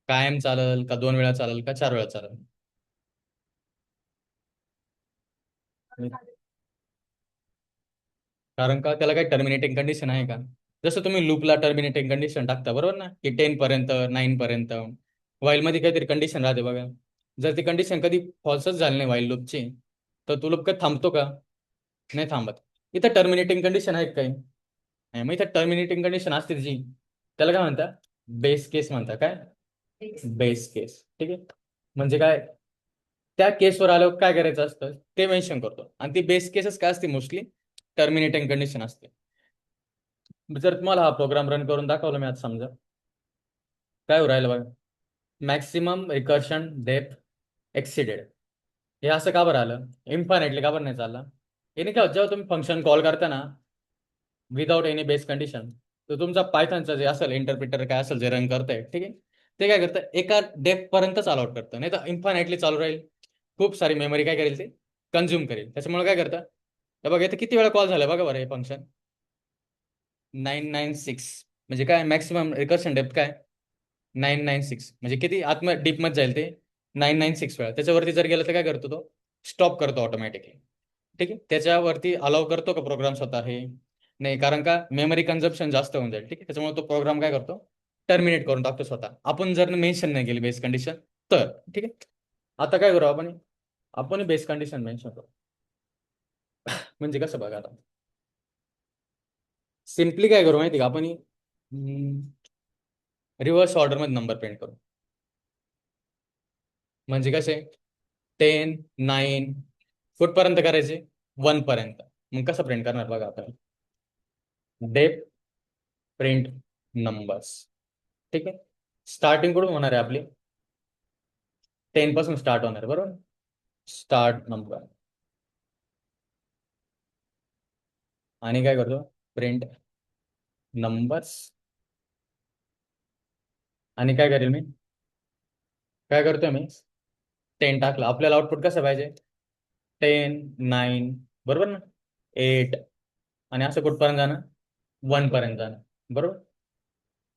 कायम चालेल का 2 वेळा चालेल का 4 वेळा चालेल? कारण का त्याला काही टर्मिनेटिंग कंडिशन आहे का? जसं तुम्ही लूपला टर्मिनेटिंग कंडिशन टाकता बरोबर ना, की 10 पर्यंत 9 पर्यंत वाईल मध्ये काहीतरी कंडिशन राहते बघा. जर ती कंडिशन कधी फॉल्सच झाली नाही वाईल लूपची तर तो लूप काय थांबतो का? नाही थांबत. इथं टर्मिनेटिंग कंडिशन आहे का काही? नाही. मग इथं टर्मिनेटिंग कंडिशन असते जी त्याला काय म्हणतात? बेस केस म्हणतात. काय बेस केस? ठीक आहे. म्हणजे काय त्या केसवर आल्यावर काय करायचं असतं ते मेन्शन करतो. आणि ती बेस केसेस काय असते मोस्टली टर्मिनेटिंग कंडिशन असते. जर तुम्हाला हा प्रोग्राम रन करून दाखवला मी आज समजा काय होऊ राहिलं बघा, मॅक्सिमम रिकर्शन डेप्थ एक्सिडेड. हे असं का बरं आलं? इन्फायनाइटली का बरं नाही चाललं? याने काय होतं, जेव्हा तुम्ही फंक्शन कॉल करता ना विदाउट एनी बेस कंडिशन तर तुमचा पायथनचं जे असेल इंटरप्रिटर काय असेल जे रन करतंय ठीक आहे ते काय करतं एका डेप्थ पर्यंतच अलाउट करतं, नाही तर इन्फायनाइटली चालू राहील. खूप सारी मेमरी काय करेल ते कन्झ्युम करेल. त्याच्यामुळे काय करतं तर बघा इथं किती वेळा कॉल झाला बघा बरं हे फंक्शन 996. म्हणजे काय मॅक्सिमम रिकर्शन डेप्थ काय 996 म्हणजे किती डीपमध्ये जाईल ते 996 वेळा. त्याच्यावरती जर गेलं तर काय करतो तो स्टॉप करतो ऑटोमॅटिकली. ठीक आहे, त्याच्यावरती अलाव करतो का प्रोग्राम स्वतः हे नाही, कारण का मेमरी कन्झप्शन जास्त होऊन जाईल. ठीक आहे, त्याच्यामुळे तो प्रोग्राम काय करतो टर्मिनेट करून टाकतो स्वतः, आपण जर मेन्शन नाही केली बेस कंडिशन तर. ठीक आहे, आता काय करू आपण बेस कंडिशन मेन्शन करू. म्हणजे कसं बघा आता सिम्पली काय करू माहिती का आपण रिव्हर्स ऑर्डर मध्ये नंबर प्रिंट करू. म्हणजे कसे 10 9 कुठपर्यंत करायचे 1 पर्यंत. मग कसं प्रिंट करणार बघा आपण डेप प्रिंट नंबर्स. ठीक आहे, स्टार्टिंग कुठून होणार आहे आपली 10 पासून स्टार्ट होणार आहे बरोबर. स्टार्ट नंबर आणि काय करतो प्रिंट नंबर्स. आणि काय करेल मी काय करतोय मी 10 टाकलं, आपल्याला आउटपुट कसं पाहिजे 10 9 बरोबर ना 8 आणि असं कुठपर्यंत जाणं 1 पर्यंत जाणं बरोबर.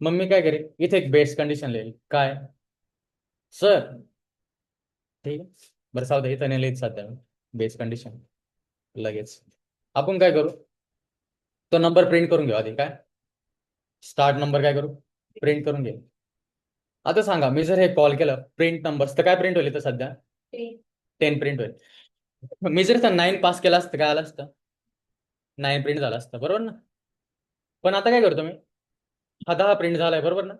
मग मी काय करेल इथे एक बेस कंडिशन लिहिली काय सर. ठीक आहे, बरं सावधा इथं नाही लिहित सध्या बेस कंडिशन. लगेच आपण काय करू तो नंबर प्रिंट करून घेऊ आधी काय स्टार्ट नंबर काय करू प्रिंट करून घे. आता सांगा मी जर हे कॉल केलं प्रिंट नंबर्स तर काय प्रिंट होईल इथं सध्या 10 प्रिंट होईल. मी जर 9 पास केला असतं काय आलं असतं 9 प्रिंट झालं असतं बरोबर ना. पण आता काय करतो मी हा 10 प्रिंट झालाय बरोबर ना.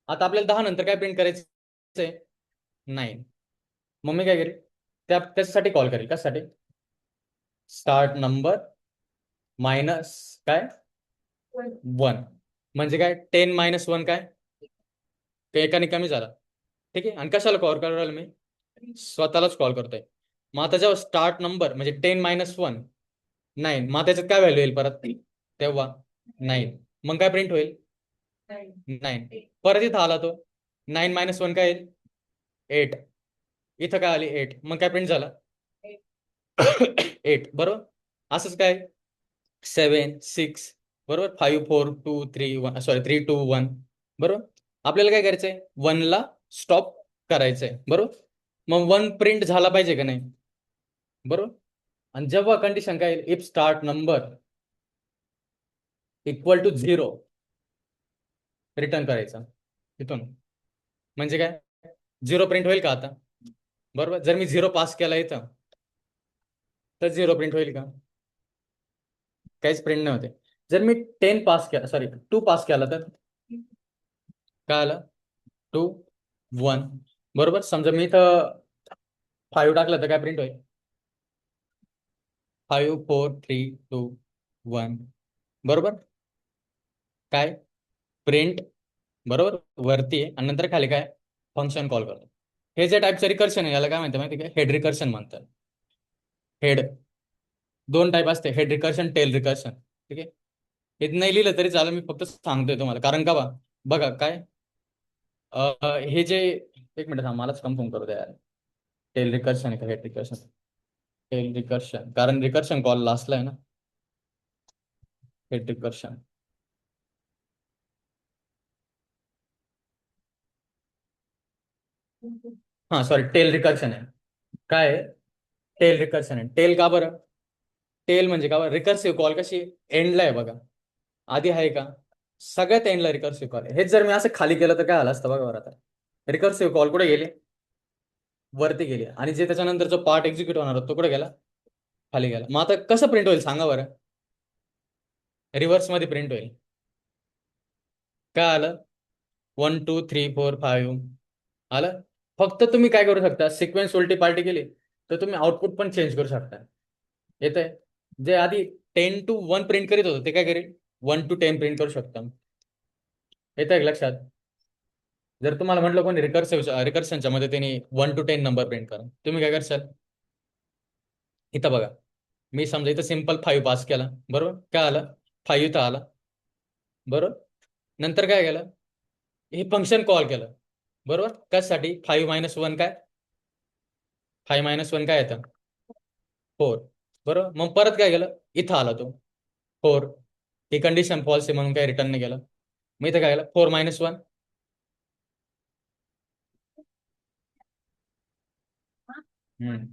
आता आपल्याला 10 नंतर काय प्रिंट करायचंय 9. मग मी काय करेल त्याच्यासाठी कॉल करेल कशासाठी स्टार्ट नंबर मायनस काय 1 म्हणजे काय 10 - 1 काय ते एकाने कमी झाला. ठीक आहे, आणि कशाला कॉल करायला मी स्वतःलाच कॉल करतोय. मग आता जेव्हा स्टार्ट नंबर म्हणजे 10 - 1 9 मग त्याच्यात काय व्हॅल्यू येईल परत तेव्हा 9. मग काय प्रिंट होईल 9. परत इथं आला तो 9 - 1 काय येईल 8. इथं काय आली 8 मग काय प्रिंट झाला 8 बरोबर. असंच काय 7 6 बरोबर 5 4 2 3 1 सॉरी 3 2 1 बरोबर. आपल्याला काय करायचंय 1 ला स्टॉप करायचंय बरोबर. मग 1 प्रिंट झाला पाहिजे का नाही बरोबर. आणि जेव्हा कंडिशन काय if start number equal to 0 return करायचा इथून. म्हणजे काय 0 प्रिंट होईल का आता बरोबर. जर मी 0 पास केला इथं तर 0 प्रिंट होईल का काहीच प्रिंट नाही होते. जर मी 10 पास केला सॉरी 2 पास केला तर काय आलं 2 1 बरोबर. समजा मी इथं 5 टाकलं तर काय प्रिंट होईल 5 4 3 2 1 बरोबर. काय प्रिंट बरोबर वरती आहे आणि नंतर खाली काय फंक्शन कॉल करतो. हे जे टाईपचं रिकर्शन आहे याला काय म्हणतात माहिती काय हेड रिकर्शन म्हणतात. हेड 2 टाईप असते हेड रिकर्शन टेल रिकर्शन. ठीक आहे, हे नाही लिहिलं तरी चालेल मी फक्त सांगतोय तुम्हाला कारण का बघा काय हे जे एक मिनिट मलाच कन्फर्म करू द्या यार. टेल रिकर्शन आहे का हेड रिकर्शन टेल रिकर्शन कारण रिकर्शन कॉल लास्टला आहे ना हेड रिकर्शन. हा सॉरी टेल रिकर्शन आहे. काय आहे टेल रिकर्शन आहे. टेल का बरं टेल म्हणजे का बरं रिकर्सिव्ह कॉल कशी एंडला आहे बघा आधी आहे का सगळ्यात एंडला रिकर्सिव्ह कॉल आहे. हेच जर मी असं खाली केलं तर काय आलं असतं बघा बरं. आता रिकर्सिव्ह कॉल कुठे गेले वरती गेले आणि जे त्याच्यानंतर जो पार्ट एक्झिक्यूट होणार होता तो कुठे गेला खाली गेला. मग आता कसं प्रिंट होईल सांगा बरं रिव्हर्स मध्ये प्रिंट होईल. काय आलं 1 2 3 4 5 आलं. फक्त तुम्ही काय करू शकता सिक्वेन्स उलटी पार्टी केली तर तुम्ही आउटपुट पण चेंज करू शकता. येत आहे जे आधी 10 to 1 प्रिंट करीत होतं ते काय करेल 1 to 10 प्रिंट करू शकता. येत आहे लक्षात. जर तुम्हाला म्हटलं कोणी रिकर्शनच्या मदतीने 1 to 10 नंबर प्रिंट करा तुम्ही काय करशाल इथं बघा. मी समजा इथं सिम्पल 5 पास केला बरोबर काय आलं 5 इथं आला बरोबर. नंतर काय केलं हे फंक्शन कॉल केलं बरोबर कशासाठी 5 - 1 काय 5 - 1 काय येतं 4 बरोबर. मग परत काय केलं इथं आला तो 4 ही कंडिशन फॉल्स आहे म्हणून काय रिटर्न नाही केलं. मग इथं काय केलं 4 - 1 हम्म.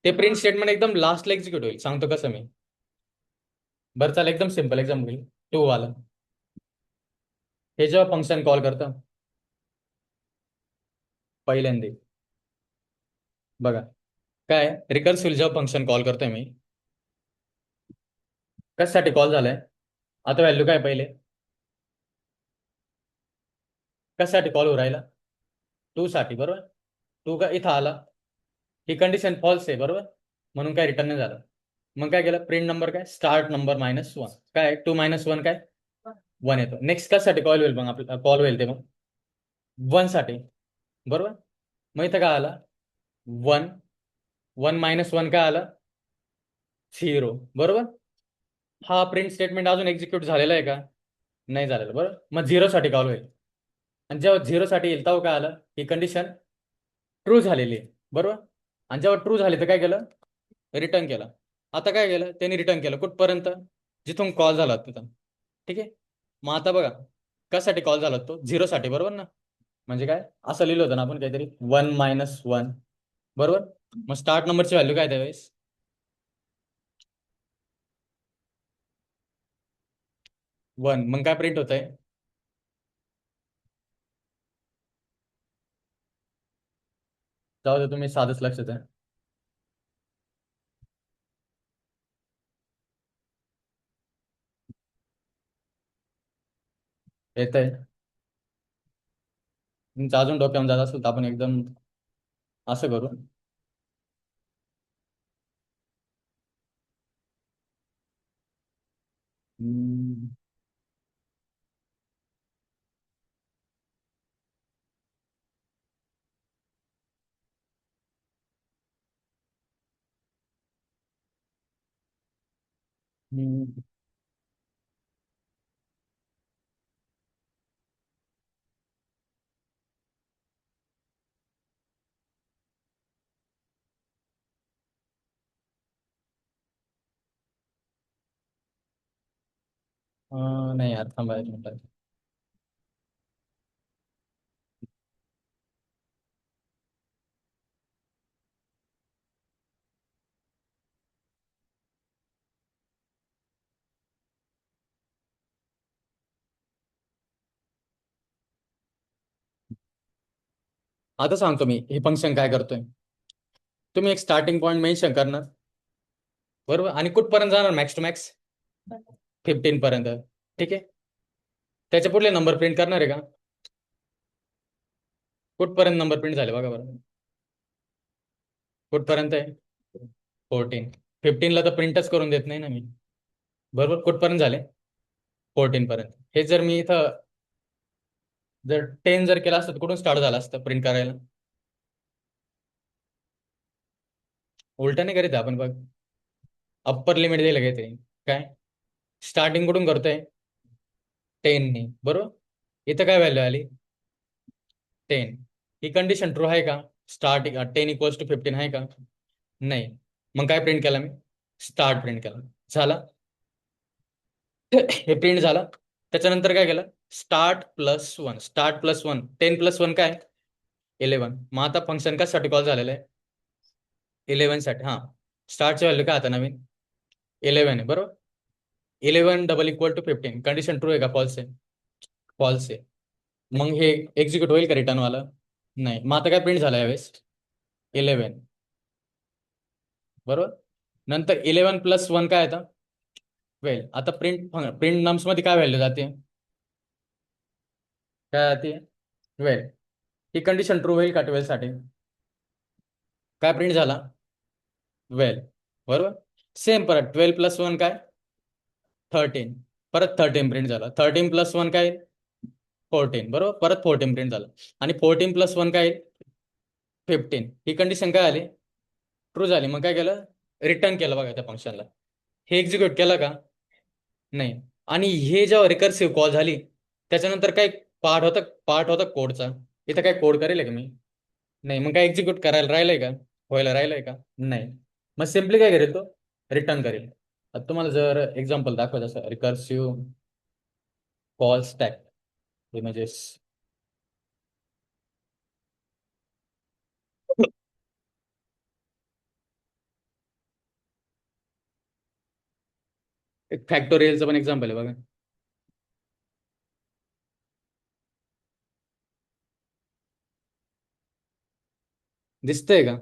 ते प्रिंट स्टेटमेंट एकदम लास्टला एक्झिक्यूट होईल, सांगतो कसं मी. बरं चालेल, एकदम सिम्पल एक्झाम्पल घेईल. टू आलं. हे जेव्हा फंक्शन कॉल करतं पहिल्यांदा, बघा काय रिकर्सिव्ह जेव्हा फंक्शन कॉल करतोय मी, कशासाठी कॉल झालाय? आता व्हॅल्यू काय पहिले, कशासाठी कॉल होऊ राहिला? टू साठी, बरोबर. टू का इथं आला, ही कंडिशन फॉल्स आहे, बरोबर. म्हणून काय रिटर्न नाही झालं. मग काय केलं, प्रिंट नंबर काय, स्टार्ट नंबर -1, काय 2 - 1 काय 1 येतो. नेक्स्ट कशासाठी कॉल होईल मग, आपलं कॉल होईल ते मग 1 साठी, बरोबर. मग इथं काय आला 1, 1 - 1 काय आलं 0, बरोबर. हा प्रिंट स्टेटमेंट अजून एक्झिक्यूट झालेला आहे का? नाही झालेलं, बरोबर. मग 0 साठी कॉल होईल, आणि जेव्हा 0 साठी येईल तेव्हा काय आलं, ही कंडिशन ट्रू झालेली आहे, बरोबर. आणि जेव्हा ट्रू झाली तर काय केलं, रिटर्न केलं. आता काय केलं त्यांनी, रिटर्न केलं कुठपर्यंत, जिथून कॉल झाला तिथं, ठीक आहे. मग आता बघा कशासाठी कॉल झाला तो, 0 साठी, बरोबर ना. म्हणजे काय असं लिहिलं होतं ना आपण काहीतरी 1 - 1, बरोबर. मग स्टार्ट नंबरची व्हॅल्यू काय त्यावेळेस, 1. मग काय प्रिंट होत आहे, जाऊ दे तुम्ही साधच लक्षात आहे. येत आहे. तुमचं अजून डोक्यावर जात असेल तर आपण एकदम असं करू. हम्म. हम्म. नाही यार, थांबा एक मिनिट. आता सांगतो मी हे फंक्शन काय करतोय. तुम्ही एक स्टार्टिंग पॉईंट मेन्शन करणार, बरोबर, आणि कुठपर्यंत जाणार, मॅक्स टू मॅक्स 15 पर्यंत, ठीक आहे. त्याच्या पुढले नंबर प्रिंट करणार आहे का, कुठपर्यंत नंबर प्रिंट झाले बघा बरं, कुठपर्यंत आहे 14. 15ला तर प्रिंटच करून देत नाही ना मी, बरोबर. कुठपर्यंत झाले 14 पर्यंत. हे जर मी इथं जर 10 जर केलं असतं तर कुठून स्टार्ट झालं असतं प्रिंट करायला, उलट नाही करीत आपण बघ, अप्पर लिमिट दिलं काय ते, काय स्टार्टिंग कुठून करतोय 10 ने, बरोबर. इथं काय व्हॅल्यू आली 10. ही कंडिशन ट्रू आहे का, स्टार्ट 10 = 15 आहे का, नाही. मग काय प्रिंट केला मी, स्टार्ट प्रिंट केला, झाला. हे प्रिंट झालं. त्याच्यानंतर काय केलं, स्टार्ट +1, स्टार्ट +1, 10 + 1 काय 11. मग आता फंक्शन कशासाठी कॉल झालेलं आहे, 11 साठी. हा, स्टार्टची व्हॅल्यू काय आता नवीन 11 आहे, बरोबर. 11 = 15, कंडिशन ट्रू आहे का, फॉल्स आहे, फॉल्स आहे. मग हे एक्झिक्यूट होईल का रिटर्न वाला, नाही. मग आता काय प्रिंट झालं यावेळेस 11, बरोबर. नंतर 11 + 1 काय आता 12. आता प्रिंट प्रिंट नम्स मध्ये काय व्हॅल्यू जाते, काय जाते 12. ही कंडिशन ट्रू होईल का 12 साठी, काय प्रिंट झाला 12, बरोबर. सेम परत 12 + 1 काय 13, परत 13 प्रिंट झाला. 13 + 1 काय 14, बरोबर. परत 14 प्रिंट झालं. आणि 14 + 1 काय 15. ही कंडिशन काय आली, ट्रू झाली. मग काय केलं, रिटर्न केलं बघा त्या फंक्शनला. हे एक्झिक्यूट केलं का, नाही. आणि हे जेव्हा रिकर्सिव्ह कॉल झाली त्याच्यानंतर काय पार्ट होता कोडचा, इथं काय कोड करेल का मी, नाही. मग काय एक्झिक्यूट करायला राहिलंय का, व्हायला राहिलंय का, नाही. मग सिम्पली काय करेल तो, रिटर्न करेल. आता तुम्हाला जर एक्झाम्पल दाखवायचं असं रिकर्सिव्ह कॉल स्टॅक इमेजेस, एक फॅक्टोरियलचं पण एक्झाम्पल आहे बघा. दिसतंय का?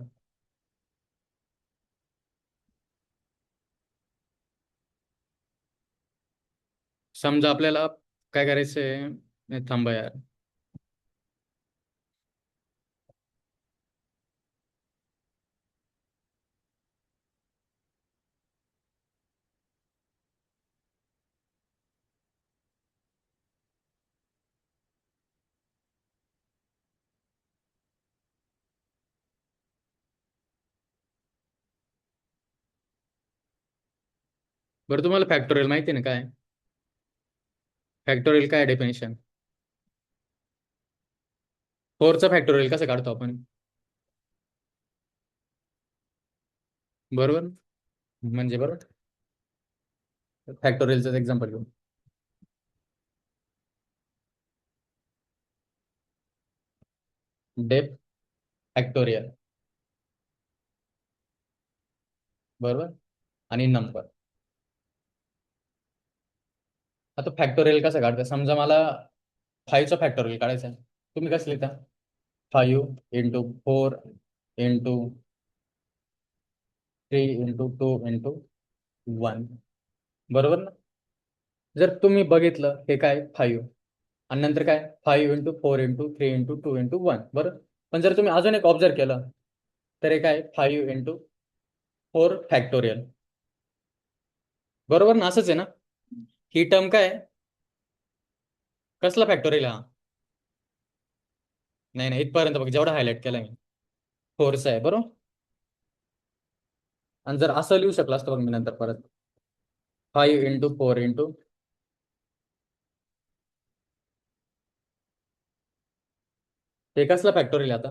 समजा आपल्याला काय करायचंय, नाही, थांबा यार. बरं, तुम्हाला फॅक्टोरियल माहिती आहे ना काय? फॅक्टोरियल काय डेफिनेशन? फोरचा फॅक्टोरियल कसं काढतो आपण? बरोबर. म्हणजे बरोबर, फॅक्टोरियलचं एक्झाम्पल घेऊ. डेफ फॅक्टोरियल, बरोबर, आणि नंबर. आता फॅक्टोरियल कसं काढतं? समजा मला 5चा फॅक्टोरियल काढायचा आहे. तुम्ही कसं लिहिता? 5 × 4 × 3 × 2 × 1, बरोबर ना? जर तुम्ही बघितलं हे काय 5 आणि नंतर काय 5 × 4 × 3 × 2 × 1, बरोबर. पण जर तुम्ही अजून एक ऑब्झर्व केलं तर हे काय 5 × 4 फॅक्टोरियल, बरोबर ना? असंच आहे ना? ही टर्म काय आहे? कसला फॅक्टोरियल हा? नाही नाही, इथपर्यंत बघ, जेवढा हायलाइट केला मी, फोरचा आहे, बरोबर. आणि जर असं लिहू शकलं असतं बघ मी नंतर परत, 5 × 4 × ते कसला फॅक्टोरियल आता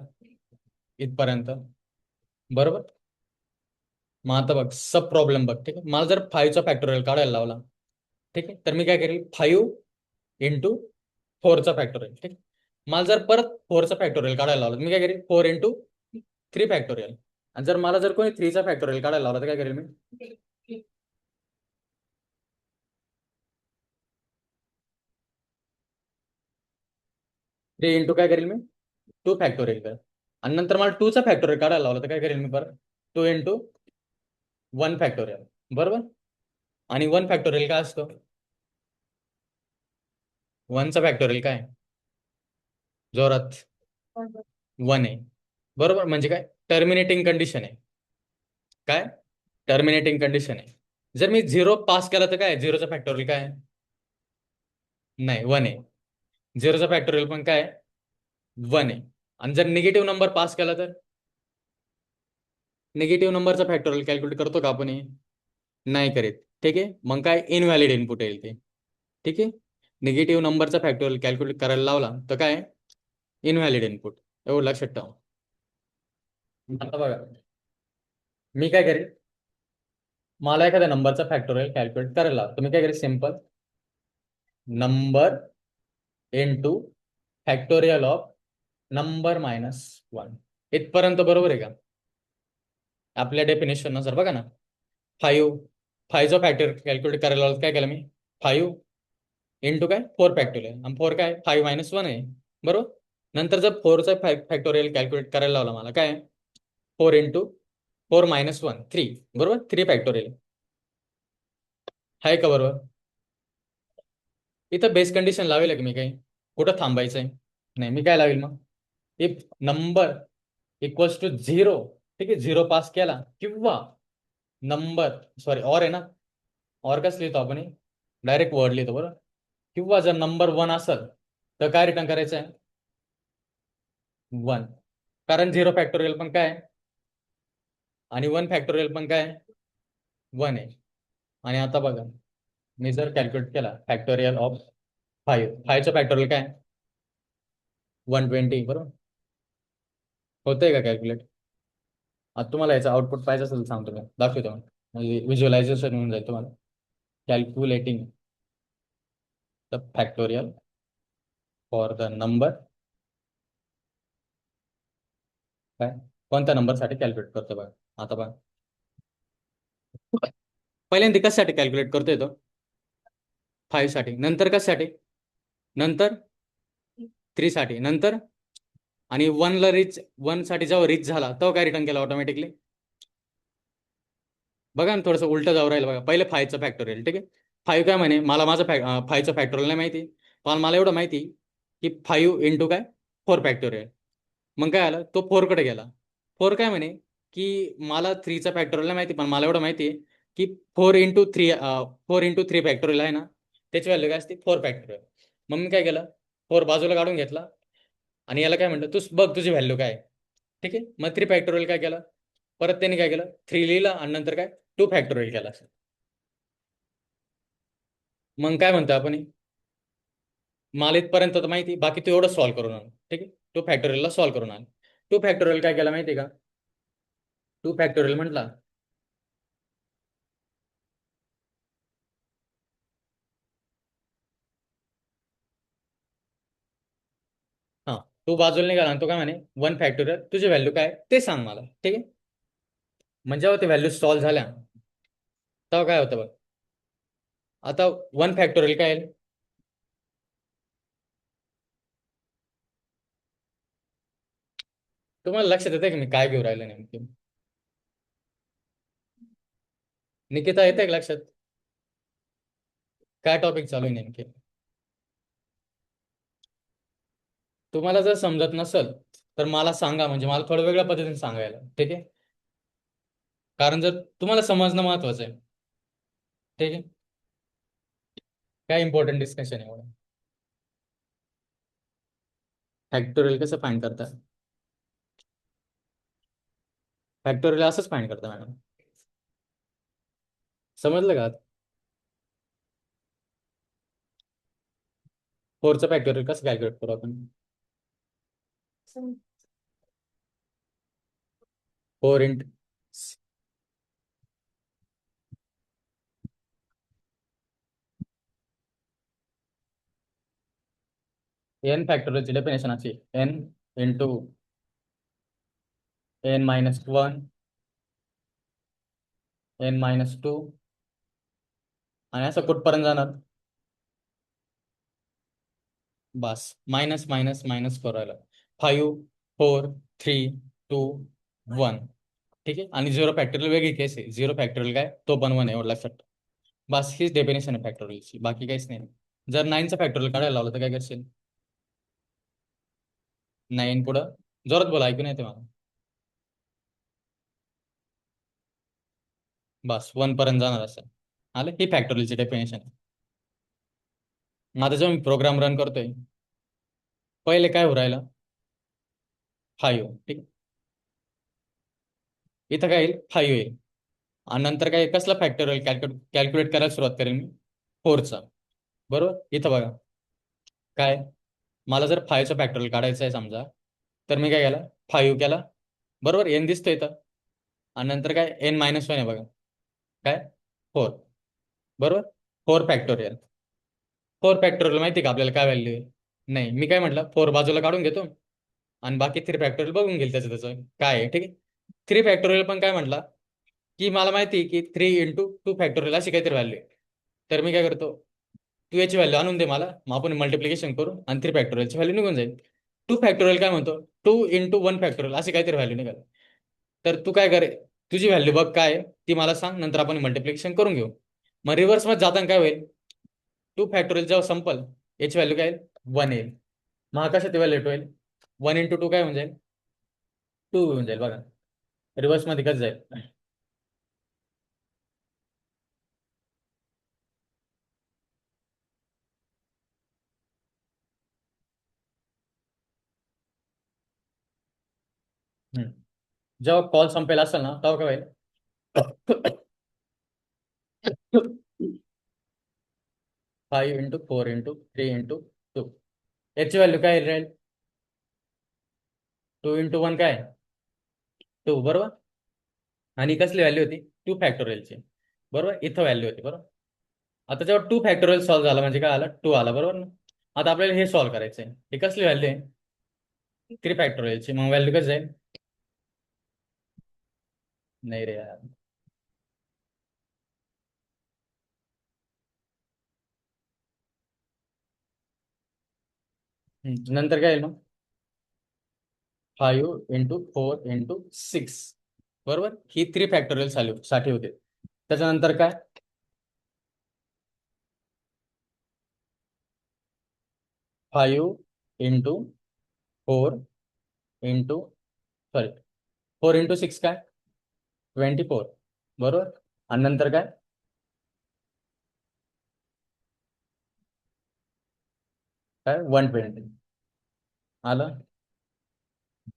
इथपर्यंत, बरोबर. मग आता बघ सब प्रॉब्लेम बघ, ठीक आहे. मला जर 5चा फॅक्टोरियल काढायला लावला, ठीक आहे, तर मी काय करेल 5 × 4चा फॅक्टोरियल, ठीक आहे. मला जर परत 4चा फॅक्टोरियल काढायला लावला, मी काय करेल 4 × 3 फॅक्टोरियल. आणि जर मला जर कोणी 3चा फॅक्टोरियल काढायला लावला तर काय करेल मी? 3 × काय करेल मी? 2 फॅक्टोरियल करेल. आणि नंतर मला 2चा फॅक्टोरियल काढायला लावला तर काय करेल मी परत? 2 × 1 फॅक्टोरियल, बरोबर. आणि 1 फॅक्टोरियल काय असतो? 1चा फॅक्टोरियल काय? जोरात 1 आहे, बरोबर. म्हणजे काय? टर्मिनेटिंग कंडिशन आहे. काय? टर्मिनेटिंग कंडिशन आहे. जर मी 0 पास केला तर काय 0चा फॅक्टोरियल काय आहे? नाही, 1 आहे. 0चा फॅक्टोरियल पण काय? 1 आहे. आणि जर निगेटिव्ह नंबर पास केला तर निगेटिव्ह नंबरचा फॅक्टोरियल कॅल्क्युलेट करतो का आपण? नाही करीत, ठीक आहे. मग काय इनव्हॅलिड इनपुट येईल ते, ठीक आहे. निगेटिव्ह नंबरचा फॅक्टोरियल कॅल्क्युलेट करायला लावला तर काय? Invalid input. एवढं लक्षात ठेवा. आता बघा, मी काय करेल, मला एखाद्या नंबरचा फॅक्टोरियल कॅल्क्युलेट करायला लावा, तुम्ही काय करेल, simple number into factorial of number -1. इथपर्यंत बरोबर आहे का? आपल्या डेफिनेशन नुसार बघा ना, 5चा फॅक्टर कॅल्क्युलेट करायला लावलं, काय केलं मी? 5 × काय 4 फॅक्टोरियल, आणि 4 काय 5 - 1 आहे, बरोबर. नंतर जर 4चा फॅक्टोरियल कॅल्क्युलेट करायला लावला मला, काय 4 × 4 - 1 3, बरोबर. 3 फॅक्टोरियल आहे का? बरोबर. इथं बेस कंडिशन लावेल की मी काही? कुठं थांबायचंय? नाही, मी काय लावेल मग? इफ नंबर इक्वल्स टू 0, ठीक आहे, 0 पास केला, किंवा नंबर, सॉरी, ऑर आहे ना, ऑर कसं लिहितो आपण? डायरेक्ट वर्ड लिहितो, बरोबर. किंवा जर नंबर 1 असेल तर काय रिटर्न करायचं आहे? 1. कारण 0 फॅक्टोरियल पण काय आणि 1 फॅक्टोरियल पण काय? 1 आहे. आणि आता बघा, मी जर कॅल्क्युलेट केला फॅक्टोरियल ऑफ 5चा फॅक्टोरियल काय? 120, बरोबर. होतंय का कॅल्क्युलेट? आता तुम्हाला याचं आउटपुट पाहिजे असेल तर सांगतो, मी दाखवतो, म्हणजे व्हिज्युअलायझेशन होऊन जाईल तुम्हाला. Calculating the factorial for the number, काय, कोणत्या नंबरसाठी कॅल्क्युलेट करतो बघा. आता बघा, पहिल्यांदा कशासाठी कॅल्क्युलेट करतोय तो 5 साठी, नंतर कशासाठी, नंतर 3 साठी, नंतर आणि 1 साठी जेव्हा रीच झाला तेव्हा काय रिटर्न केला ऑटोमॅटिकली. बघा ना, थोडंसं उलटं जाऊ राहिलं बघा. पहिले 5चं फॅक्टोरियल, ठीक आहे. 5 काय म्हणे, मला माझं 5चं फॅक्टोरियल नाही माहिती, पण मला एवढं माहिती की 5 इंटू काय 4 फॅक्टोरियल. मग काय आलं, तो 4 कडे गेला. 4 काय म्हणे की मला 3चा फॅक्टोरियल नाही माहिती, पण मला एवढं माहिती आहे की 4 इंटू 3 फॅक्टोरियल आहे ना, त्याची व्हॅल्यू काय असते 4 फॅक्टोरियल. मग मी काय केलं, 4 बाजूला काढून घेतला आणि याला काय म्हणलं, तू बघ तुझी व्हॅल्यू काय आहे. ठीक आहे. मग 3 फॅक्टोरियल काय केलं, परत त्यांनी काय केलं 3 लिहिलं आणि नंतर काय 2 फॅक्टोरियल केला. मग काय म्हणतो आपण हे? मला इथपर्यंत तर माहिती, बाकी तू एवढं सॉल्व्ह करून आण. ठीक आहे. 2 फॅक्टोरियलला सॉल्व्ह करून आण. 2 फॅक्टोरियल काय केला माहिती आहे का, 2 फॅक्टोरियल म्हटला, हा, तू बाजूला निघाला आणि तो काय म्हणे 1 फॅक्टोरियल, तुझी व्हॅल्यू काय ते सांग मला. ठीक आहे. म्हणजे जेव्हा ते व्हॅल्यू सॉल्व्ह झाल्या तेव्हा काय होतं बघ, आता 1 फॅक्टोरियल काय आहे, तुम्हाला लक्षात येते की मी काय घेऊ राहिलो नेमकी. निकिता येते का लक्षात, काय टॉपिक चालू आहे नेमके. तुम्हाला जर समजत नसेल तर मला सांगा, म्हणजे मला थोडं वेगळ्या पद्धतीने सांगायला. ठीक आहे. कारण जर तुम्हाला समजणं महत्वाचं आहे. ठीक आहे. काय इम्पॉर्टंट डिस्कशन आहे एवढं. फॅक्टोरियल कसं फाइंड करता, फॅक्टोरियल असंच फाइंड करता मॅडम. समजलं का. 4चं फॅक्टोरियल कसं कॅल्क्युलेट करू आपण. 4 इंट एन फॅक्टोरियलची डेफिनेशन अशी, एन इंटू n-1, n-2, आणि असं कुठपर्यंत जाणार. बस मायनस मायनस मायनस करायला 5, 4, 3, 2, 1. ठीक आहे. आणि 0 फॅक्टोरियल वेगळी केस आहे. 0 फॅक्टोरियल काय, तो पण 1 आहे, एवढं लक्षात ठेव. बस हीच डेफिनेशन आहे फॅक्टोरियलची, बाकी काहीच नाही. जर 9चं फॅक्टोरियल काढायला लावलं तर काय करशील. 9 पुढं जोरात बोला, ऐकून येते मला. बस 1 पर्यंत जाणार असेल. आलं, ही फॅक्टोरियलची डेफिनेशन आहे. आता जेव्हा मी प्रोग्राम रन करतोय, पहिले काय हो राहिलं 5. ठीक. इथं काय येईल 5 येईल, आणि नंतर काय कसला फॅक्टोरियल कॅल्क्युलेट करायला सुरुवात करेल मी 4चा. बरोबर. इथं बघा काय, मला जर 5चं फॅक्टोरियल काढायचं आहे समजा, तर मी काय केलं 5 केला. बरोबर. एन दिसतोय इथं, आणि नंतर काय n-1 आहे बघा, काय 4. बरोबर. 4 फॅक्टोरियल, 4 फॅक्टोरियल माहिती का आपल्याला काय व्हॅल्यू आहे. नाही, मी काय म्हटलं 4 बाजूला काढून घेतो आणि बाकी 3 फॅक्टोरियल बघून घेईल त्याचं त्याचं काय आहे. ठीक आहे. 3 फॅक्टोरियल पण काय म्हटला की मला माहिती आहे की 3 इंटू 2 फॅक्टोरियल अशी काहीतरी व्हॅल्यू आहे. तर मी काय करतो, तू याची व्हॅल्यू आणून दे मला, मग आपण मल्टिप्लिकेशन करू आणि 3 फॅक्टोरियलची व्हॅल्यू निघून जाईल. 2 फॅक्टोरियल काय म्हणतो, 2 इंटू 1 फॅक्टोरियल अशी काहीतरी व्हॅल्यू निघाल. तर तू काय करे, तुझी व्हॅल्यू बघ काय आहे ती मला सांग, नंतर आपण मल्टिप्लिकेशन करून घेऊ. मग रिव्हर्स मध्ये जाताना काय होईल, 2 फॅक्टोरियल जेव्हा संपल, याची व्हॅल्यू काय येईल 1 येईल. मग कशात व्हॅल्यू होईल, 1 इंटू 2 काय होऊन जाईल 2 होऊन जाईल. बघा रिव्हर्स मध्ये कसं जाईल. हम्म. जेव्हा कॉल संपेल असेल ना तेव्हा काय होईल 5 इंटू 4 इंटू 3 इंटू 2, याची व्हॅल्यू काय राहील 2 इंटू 1 काय 2. बरोबर. आणि कसली व्हॅल्यू होती 2 फॅक्टोरियलची. बरोबर. इथं व्हॅल्यू होती. बरोबर. आता जेव्हा 2 फॅक्टोरियल सॉल्व्ह झाला म्हणजे काय आलं 2 आला. बरोबर ना. आता आपल्याला हे सॉल्व्ह करायचं आहे, हे कसली व्हॅल्यू आहे 3 फॅक्टोरियलची. मग व्हॅल्यू कसं जाईल, नाही रे यार. नंतर काय येईल मग 5 × 4 × 6 बरोबर. ही 3 फॅक्टोरियल साठी होते. त्याच्यानंतर काय 5 × 4 × 6 काय 24 बरोबर. आणि नंतर काय काय 120 आलं.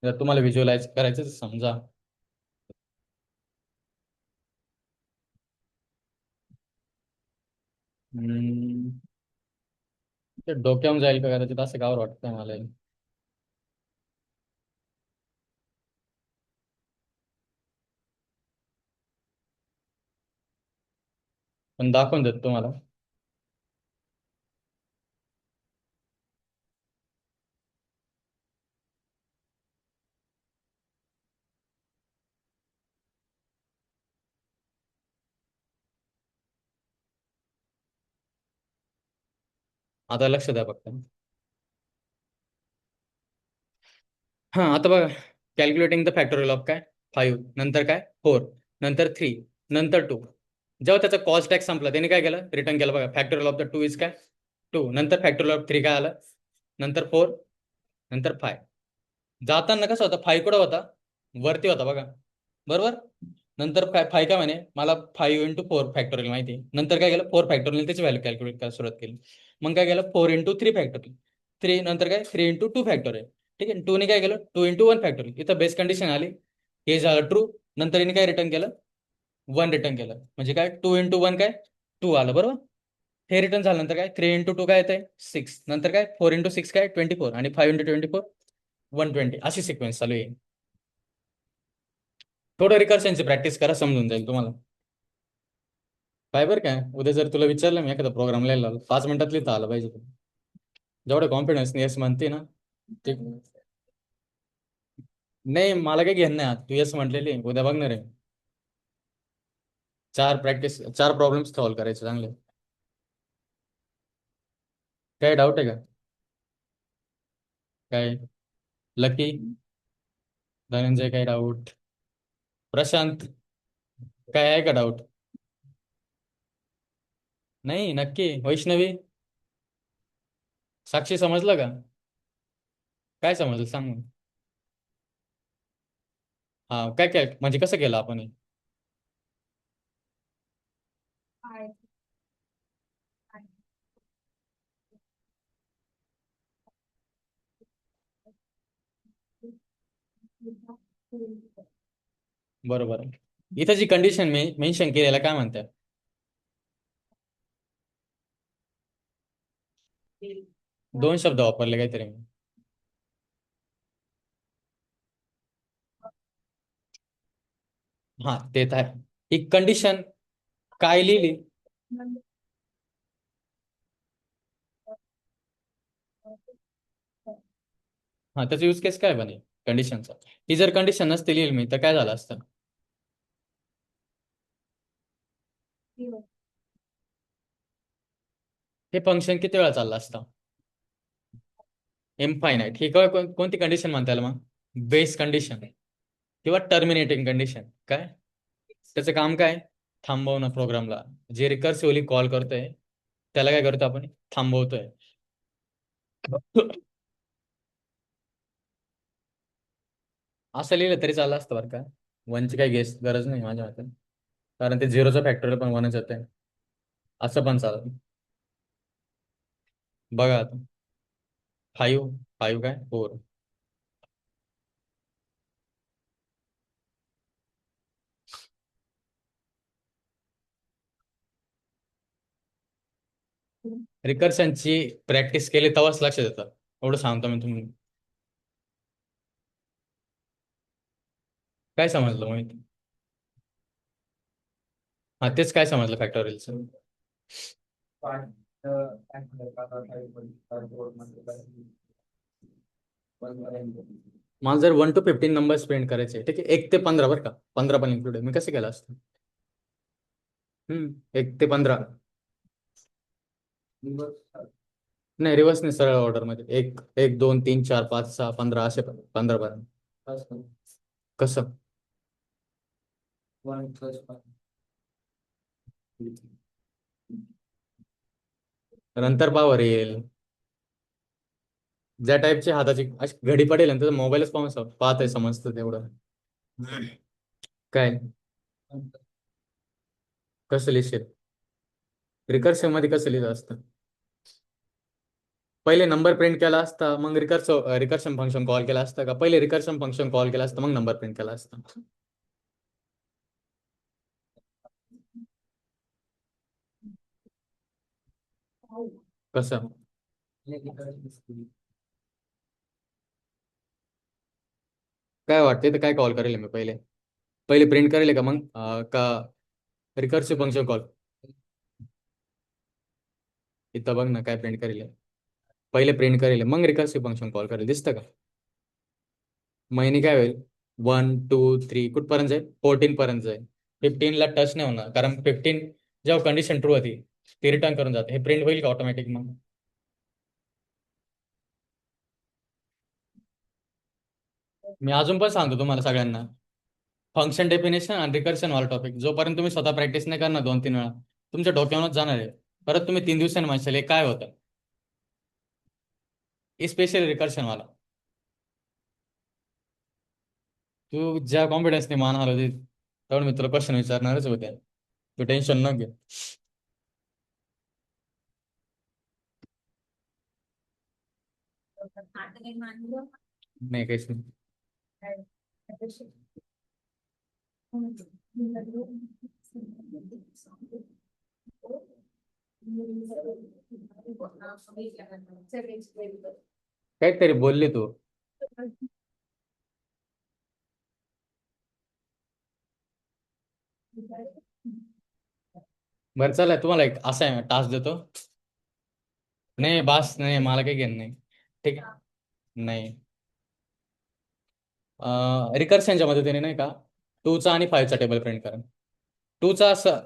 जर तुम्हाला व्हिज्युअलाइज करायचं तर समजा ते डोक्यावरून जाईल का कदाचित असं गावर वाटतंय मला. पण दाखवून देतो तुम्हाला. आता लक्ष द्या फक्त. हा आता बघा कॅल्क्युलेटिंग द फॅक्टोरियल ऑफ काय 5 नंतर काय 4 नंतर 3 नंतर 2. जेव्हा त्याचा कॉस्ट टॅक्स संपला त्याने काय केलं रिटर्न केलं बघा फॅक्टोरियल ऑफ द 2 इज काय 2 नंतर फॅक्टोरियल ऑफ 3 काय आलं नंतर 4 नंतर 5. जाताना कसं होता 5 कुठं होता वरती होता बघा बरोबर. नंतर 5 काय म्हणे मला 5 × 4 फॅक्टोरियल माहिती आहे. नंतर काय केलं 4 फॅक्टोरियल त्याची व्हॅल्यू कॅल्क्युलेट करायला सुरुवात केली. मग काय केलं 4 × 3 फॅक्टोरियल 3 नंतर काय 3 × 2 फॅक्टोरियल. ठीक आहे 2 ने काय केलं 2 × 1 फॅक्टोरियल. इथं बेस कंडिशन आली हे झालं ट्रू. नंतर हिने काय रिटर्न केलं 1 रिटर्न केलं म्हणजे काय 2 × 1 काय 2 आलं बरोबर. हे रिटर्न झाल्यानंतर काय 3 × 2 काय येतंय 6 नंतर काय 4 × 6 काय 24 आणि 5 × 24 120 अशी सिक्वेन्स चालू आहे. थोडं रिकर्शनची प्रॅक्टिस करा समजून जाईल तुम्हाला. काय बरं काय उद्या जर तुला विचारलं मी एखादा प्रोग्राम लिहायला 5 मिनिटात लिहिता आलं पाहिजे तुला. जेवढं कॉन्फिडन्स येस म्हणते ना ते नाही मला काही घेणं नाही. तू येस म्हटलेली उद्या बघणार आहे 4 प्रॉब्लेम्स सॉल्व्ह करायचे चांगले. काय डाऊट आहे का काय लकी धनंजय काय डाऊट प्रशांत काय आहे का डाऊट. नाही नक्की वैष्णवी साक्षी समजलं का काय समजलं सांग मग. हा काय काय म्हणजे कसं केलं आपण हे? बरोबर आहे. इथं जी कंडिशन मी मेन्शन केलेला काय म्हणतात 2 शब्द वापरले काहीतरी मी. हा ते तर आहे. ही कंडिशन काय लिहिली हा त्याचा यूज केस काय बने कंडिशनचा. ही जर कंडिशन नसते लिहिली मी तर काय झालं असतं हे फंक्शन किती वेळा चाललं असतं इनफायनाईट. ही कोणती कंडिशन म्हणता येईल मग बेस कंडिशन किंवा टर्मिनेटिंग कंडिशन काय. त्याचं काम काय थांबवणं प्रोग्रामला. जे रिकर्सिव्हली कॉल करतोय त्याला काय करतो आपण थांबवतोय. असं लिहिलं तरी चाललं असतं बरं का. 1ची काही गेस गरज नाही माझ्या मते कारण ते 0चं फॅक्टोरियल पण 1च येतंय. असं पण चालत बघा आता 5 काय 4. रिकर्शनची प्रॅक्टिस केली तेव्हाच लक्षात येतं एवढं सांगतो मी तुम्ही. काय समजलं मग हा तेच काय समजलं फॅक्टोरियलचं. मला जर 1 to 15 नंबर स्पेंड करायचे ठीक आहे 1 ते 15 बरं का 15 पण इन्क्लूड आहे मी कसं केलं असतं 1 ते 15 नाही, रिव्हर्स नाही, सरळ ऑर्डर मध्ये एक एक 2 3 4 5 6 15 असे 15 पर्यंत. कसं? नंतर पावर येईल. ज्या टाईपची हाताची अशी घडी पडेल ना, तर मोबाईलच पाहून पाहतोय समजतं तेवढं. काय? कसं लिहिशील? रिकर्सिव्ह मध्ये कसं लिहिलं असतं? पहिले नंबर प्रिंट केला असता, मग रिकर्शन फंक्शन कॉल केला असतं का पहिले रिकर्शन फंक्शन कॉल केला असतं मग नंबर प्रिंट केला असता? कसं? काय वाटते तर काय कॉल करेल मी पहिले? पहिले प्रिंट करेल का मग का रिकर्सिव्ह फंक्शन कॉल? इथं बघ ना काय प्रिंट करेल. पहिले प्रिंट करेल मग रिकर्सिव्ह फंक्शन कॉल करेल, दिसतं का? महिने काय होईल? 1 2 3 कुठपर्यंत जाईल? 14 पर्यंत जाईल. 15ला टच नाही होणार, कारण 15 जेव्हा कंडिशन ट्रू होती ती रिटर्न करून जाते. हे प्रिंट होईल का ऑटोमॅटिक मग? मी अजून पण सांगतो तुम्हाला सगळ्यांना, फंक्शन डेफिनेशन आणि रिकर्शन वाला टॉपिक जोपर्यंत तुम्ही स्वतः प्रॅक्टिस नाही करणार 2 3 वेळा, तुमच्या डोक्यावरच जाणार आहे. परत तुम्ही 3 दिवसांनी म्हणशाल हे काय होतं. स्पेशल रिकर्शन वाला. तू ज्या कॉन्फिडन्सने मान हलवते तेवढं मी तुला क्वेश्चन विचारणारच होते. तू टेन्शन न घे. नाही काहीच नाही. काहीतरी बोलले तू. बरं चला, तुम्हाला एक असा टास्क देतो. नाही बास, नाही मला काही घेणं नाही. ठीक आहे. नाही. रिकर्शनच्या मदतीने नाही का, 2चा आणि 5चा टेबल प्रिंट करा.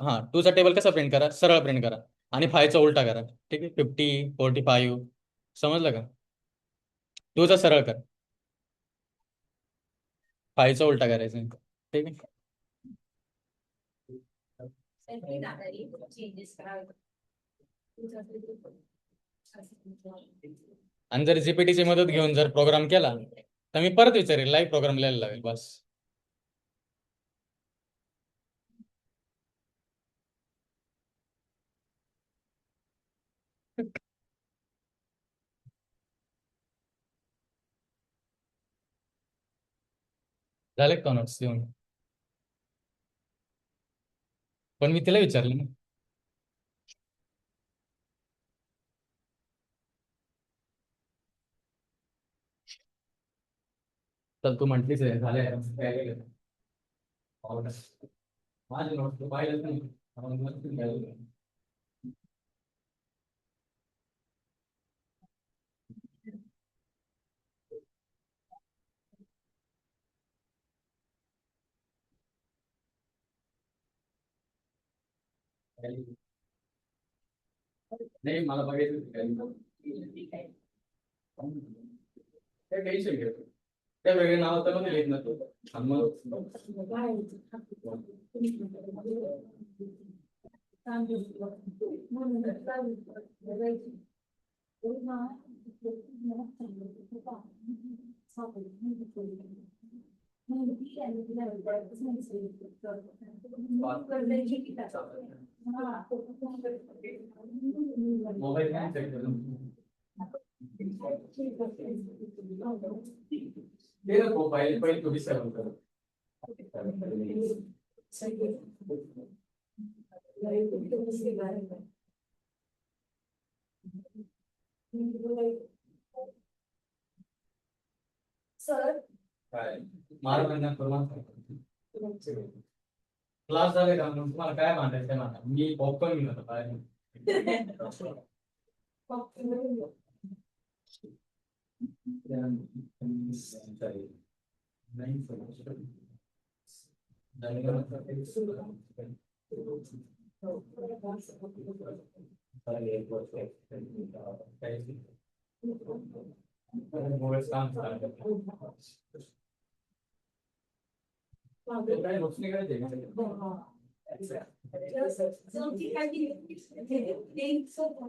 हां 2चा टेबल कसा प्रिंट करा, सरळ प्रिंट करा. आणि 5चा उलटा करा. ठीक आहे, 50 45. समजलं का? 2चा सरळ कर, 5चा उलटा करायचं. ठीक आहे. आणि जर जीपीटीची मदत घेऊन जर प्रोग्राम केला तर मी परत विचारेल, लाईव्ह प्रोग्राम लिहायला लागेल बस. झाले का नोट्स लिहून? पण मी तिला विचारलं ना. तर तू म्हटलीच आहे झाले काय केलं? माझे नोट्स पाहिलं नाही. आपण मस्त लिहायला. नाही मला बघायचं होतं काय. काय टेन्शन घेतो. त्या वेगळे नाव तर नव्हते लिहित ना तू. आणि मग मोबाईल काय check करून. ते नको, पहिले पहिले तुम्ही सर्व करा. काय मार महिना क्लास झाले का मग तुम्हाला काय मांडायचं मला, मी पॉपकॉर्न घेऊन होतो बाहेर.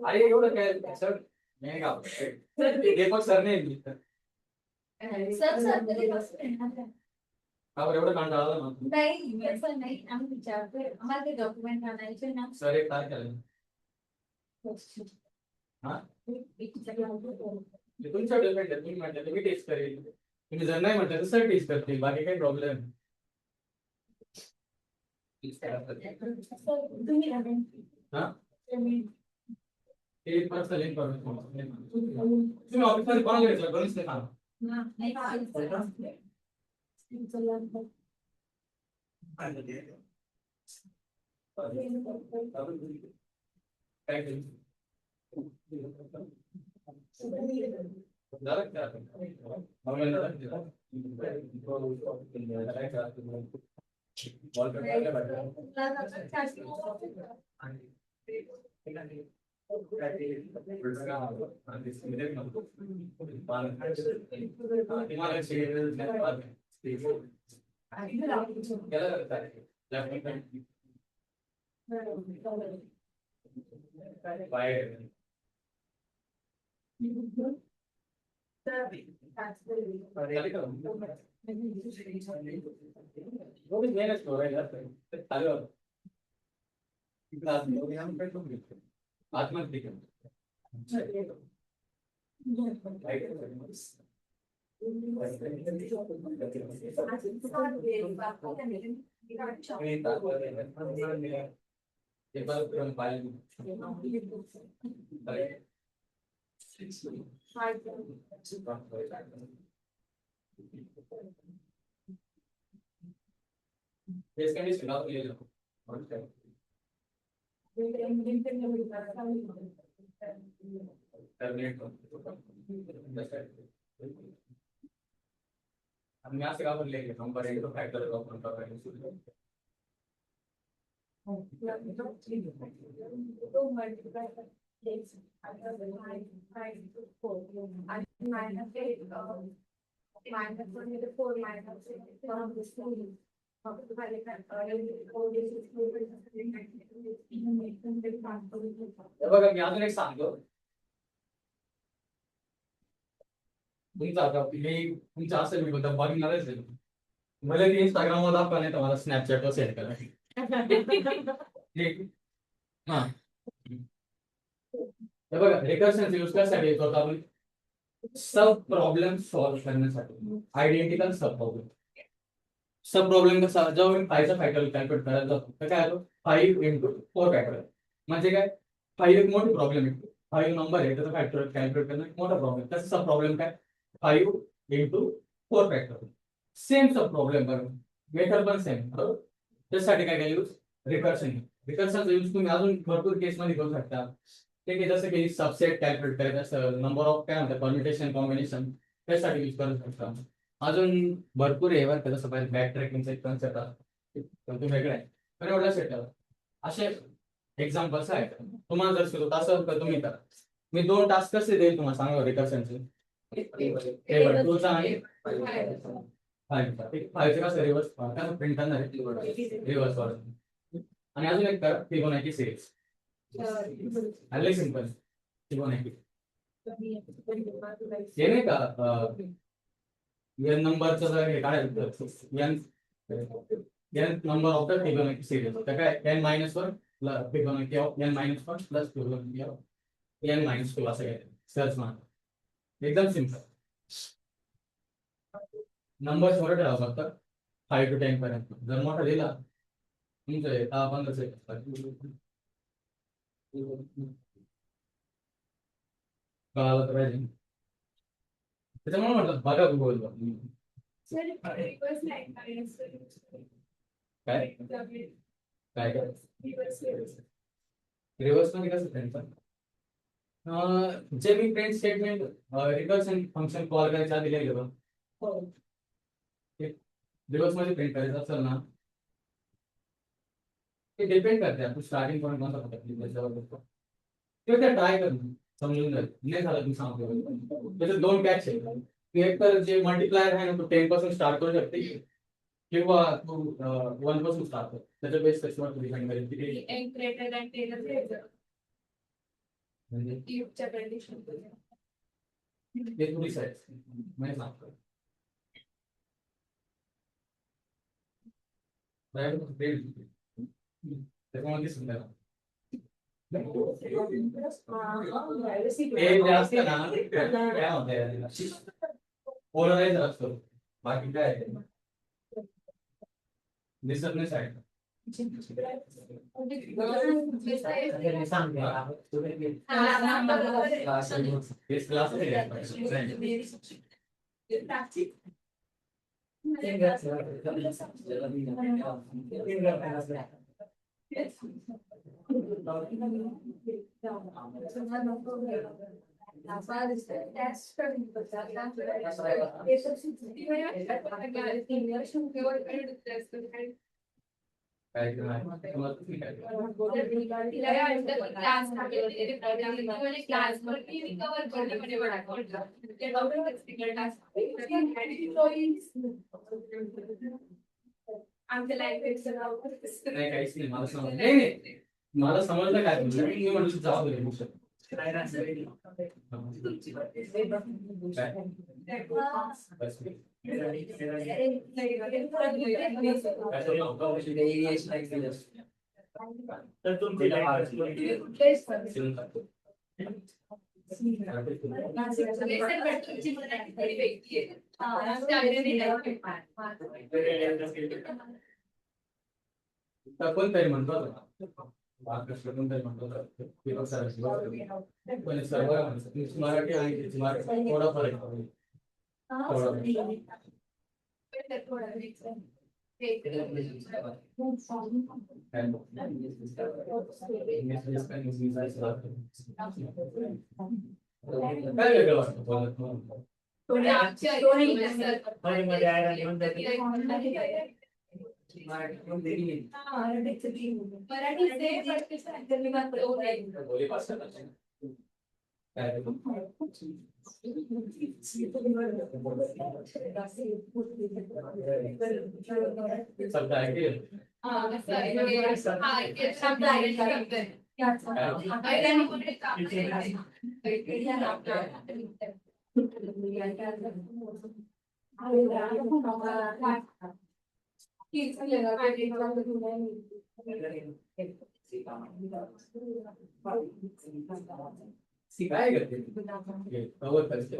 अरे एवढं काय सर नाही का दीपक सर नाही का बरं एवढं कंटाळा आला ना नाही असं नाही आम्ही विचारतोय आम्हाला ते डॉक्युमेंट आणायचे ना सर एक तारखेला हा तुमच्या डोक्यात तुम्ही म्हटलं तुम्ही टेस्ट करेल तुम्ही जर नाही म्हटलं तर सर टेस्ट करतील बाकी काही प्रॉब्लेम तुम्ही हा ते पर्सनल इन्फॉर्मेशन तुम्ही ऑफिसमध्ये कोणाला विचारलं कोणीच नाही सांगा काय केलं झालं का आत्महत्या हमने यहाँ से कहा लेंगे हम करेंगे तो फैक्टर बघा मी अजून एक सांगतो तुमचा आता मी तुमचा असं मी बघा बघणारच आहे मला ते इंस्टाग्रामवर दाखवा नाही तर मला स्नॅपचॅटवर सेंड करा हा हे बघा रिकर्शन यूज करायसाठी येतो आता आपण सब प्रॉब्लेम सॉल्व्ह करण्यासाठी आयडेंटिकल सब प्रॉब्लेम कसा जेव्हा मी फायचा फॅक्टर कॅल्क्युलेट करायला जातो तर काय होतो 5 × 4 फॅक्टर म्हणजे काय 5 एक मोठी प्रॉब्लेम आहे 5 नंबर आहे त्याचा फॅक्टर कॅल्क्युलेट करणं एक मोठा प्रॉब्लेम त्याचा सब प्रॉब्लेम काय 5 × 4 फॅक्टर सेम सब प्रॉब्लेम बरोबर मेथड पण सेम बरोबर त्यासाठी काय काय यूज रिकर्शनचा यूज तुम्ही अजून भरपूर केसमध्ये करू शकता ठीक आहे जसं की सबसेट कॅल्क्युलेट करायचं असं नंबर ऑफ काय म्हणतात परम्युटेशन कॉम्बिनेशन त्यासाठी यूज करू शकता अजून भरपूर आहे बरं का जसं पाहिजे बॅक ट्रॅकिंगचा एक कन्सेप्ट आहे वेगळं आहे पण एवढं सेट करा असे एक्झाम्पल्स आहेत तुम्हाला जर सुरू असं तर तुम्ही करा मी 2 टास्क कसे देईल तुम्हाला सांगा रिकर्शनचे टूचा आणि फायचं कसं रिव्हर्स कसं प्रिंट करणार रिव्हर्स आणि अजून एक करा फिबोनाची सिरीज हल्ली सिंपल फिबोनाची हे नाही का एन नंबरचं जर हे काढायचं n number of the Fibonacci series तर काय n -1 Fibonacci of n -1 plus Fibonacci of n -2 असं काय सर्च मार एकदम सिंपल नंबर छोटे ठेवा फक्त 5 to 10 पर्यंत जर मोठा दिला तुमचं 10-15 सेकंद कळालं तर पाहिजे त्याच्यामुळे म्हटलं बघा गुगल काय काय काय रिव्हर्स मध्ये कसं त्यांचं जे मी print statement recursion function call करायच्या आधी लिहिलं रिव्हर्स मध्ये प्रिंट करायचं असेल ना ते डिपेंड करते आपण स्टार्टिंग पॉईंट कोणता किंवा त्या ट्राय कर समजून जाईल नाही झालं मी सांगतो त्याचे दोन कॅच आहेत एक तर जे मल्टिप्लायर आहे ना तू 10 पासून स्टार्ट करू शकते किंवा तू 1 पासून स्टार्ट कर त्याच्या बेस त्याच्यावर तू डिफाईन करेल की एक ग्रेटर दॅन 10 घ्यायचं म्हणजे क्यूबच्या कंडिशन ते थोडी साईज मी सांगतो त्याच्यामध्ये सुंदर हे जास्त ना काय म्हणते पोलरायझर असतो बाकी काय आहे? दिसत नाही साईड काय आमच्या लाईफ नाही काहीच नाही मला समजलं नाही मला समजलं काय तुझं मी म्हटलं जाऊ दे तर तुमची कोणतरी म्हणतो कोणतरी म्हणतो मराठी आणि थोडा फरक काय वेगळं वाटतं शब्द ऐकेल काय करते कवर करते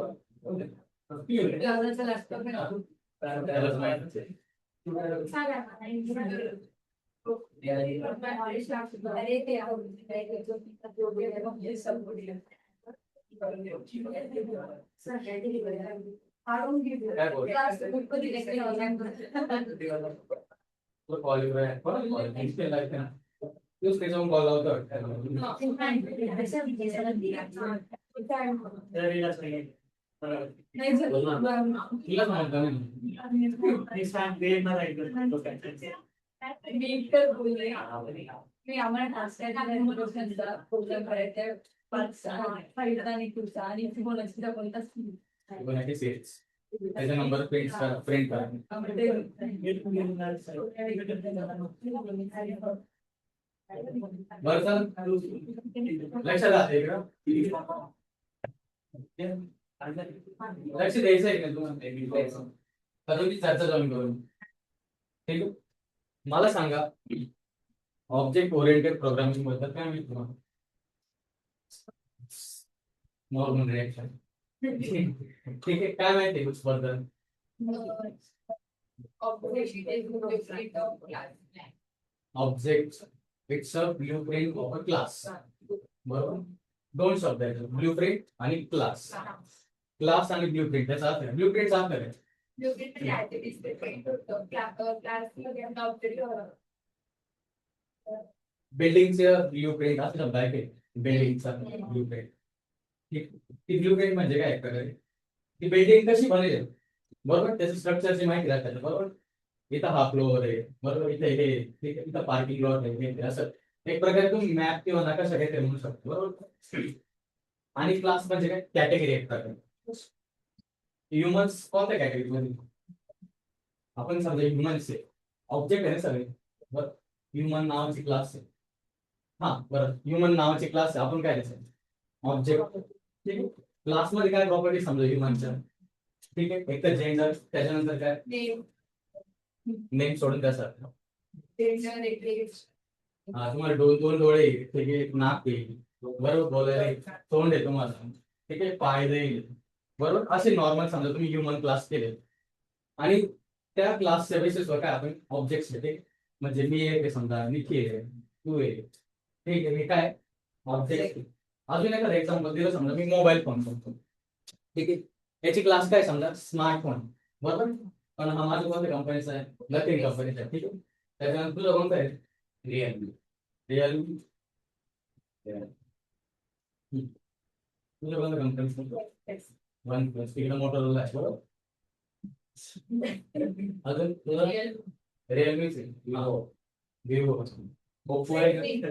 मी आम्हाला त्याचा नंबर प्रिंट करा बरं चाल लक्षात आहे का लक्ष द्यायचं आहे का तुम्हाला कधी चर्चा जॉईन करून ठीक आहे मला सांगा ऑब्जेक्ट ओरिएंटेड प्रोग्रामिंग बद्दल काय माहिती तुम्हाला नॉर्मल रिएक्शन ठीक आहे काय माहिती आहे बद्दल object it's a blueprint of a class बरोबर दोन शब्द आहेत ब्लूप्रिंट आणि क्लास क्लास आणि ब्लूप्रिंट त्याचा अर्थ आहे ब्लूप्रिंटचा अर्थ आहे बिल्डिंगचे ब्लूप्रिंट हा शब्द आहे बिल्डिंगचा ब्लूप्रिंट ती ब्लूप्रिंट म्हणजे काय ती बिल्डिंग कशी बनेल बरोबर त्याचं स्ट्रक्चरची माहिती राहते बरोबर इथं हा फ्लोअर आहे बरोबर इथे हे इथं पार्किंग लॉट आहे असं एक प्रकारे तुम्ही मॅप किंवा नकाशा काहीतरी म्हणू शकतो बरोबर. आणि क्लास म्हणजे काय कॅटेगरी एक प्रकारे. ह्युमन्स कोणत्या कॅटेगरीमध्ये आपण समजा ह्युमन्स आहे ऑब्जेक्ट आहे ना सगळे बरं. ह्युमन नावाची क्लास आहे. हा बरं ह्युमन नावाची क्लास आहे आपण काय द्यायचं ऑब्जेक्ट. ठीक आहे क्लासमध्ये काय प्रॉपर्टी समजा ह्युमनच्या. ठीक आहे एक तर जेंडर त्याच्यानंतर काय नेम सोडून त्यासाठी हा तुम्हाला दोन दोन डोळे आहे, ठीक आहे नाक येईल बरोबर बोलायला तोंड आहे तुम्हाला ठीक आहे पाय देईल बरोबर असे नॉर्मल समजा तुम्ही ह्युमन क्लास केले. आणि त्या क्लासच्या बेसिसवर काय आपण ऑब्जेक्ट्स घेते म्हणजे मी आहे ते समजा निखी आहे तू आहे ठीक आहे मी काय ऑब्जेक्ट. अजून एखादा एक्झाम्पल दिलं समजा मी मोबाईल फोन करतो ठीक आहे याची क्लास काय समजा स्मार्टफोन बरोबर. पण हा माझा कोणत्या कंपनीचा आहे नथिंग कंपनीचा आहे ठीक आहे. त्याच्यानंतर तुझं कोणतं आहे रिअलमी. रिअलमी तुझं कोणत्या कंपनीचं वन प्लस तिकडे मोटोरोला आहे बरोबर. अजून तुझं रिअलमीच आहे विवो ओप्पो आहे का?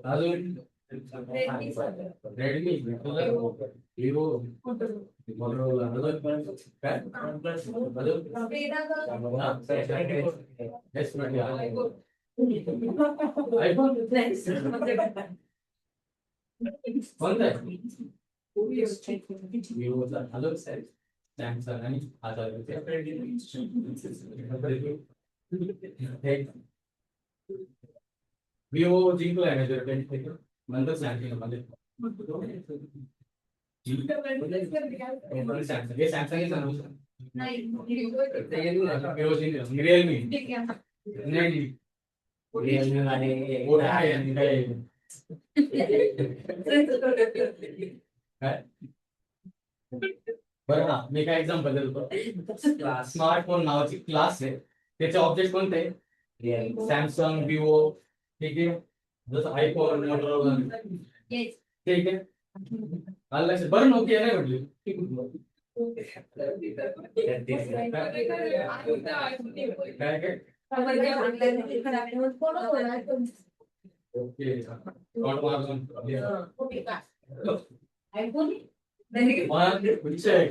अजून रेडमी विवो मोटोरोला अजून काय आयफोन कोणता आहे विवोचा अजून सॅमसंग आणि हजार विवो जिंकलाय मेजर नंतर सॅमसंग मध्ये सॅमसंग हे सॅमसंग रिअलमी नाही रिअलमी आणि काय बरं हा मी काय एक्झाम्पल देतो स्मार्टफोन नावाची क्लास आहे त्याचे ऑब्जेक्ट कोणते आहे सॅमसंग विवो ठीक आहे जसं आयफोन मोटोरोला ठीक आहे आलं लक्षात बरं नोकिया नाही म्हटली काय काय ओके विषय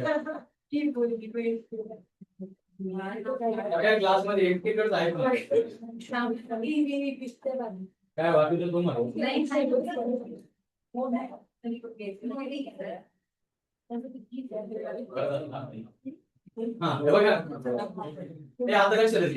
क्लास मध्ये एकटीकडे आहे काय वाटतं तुम्हाला हा बघा ते आता कशाला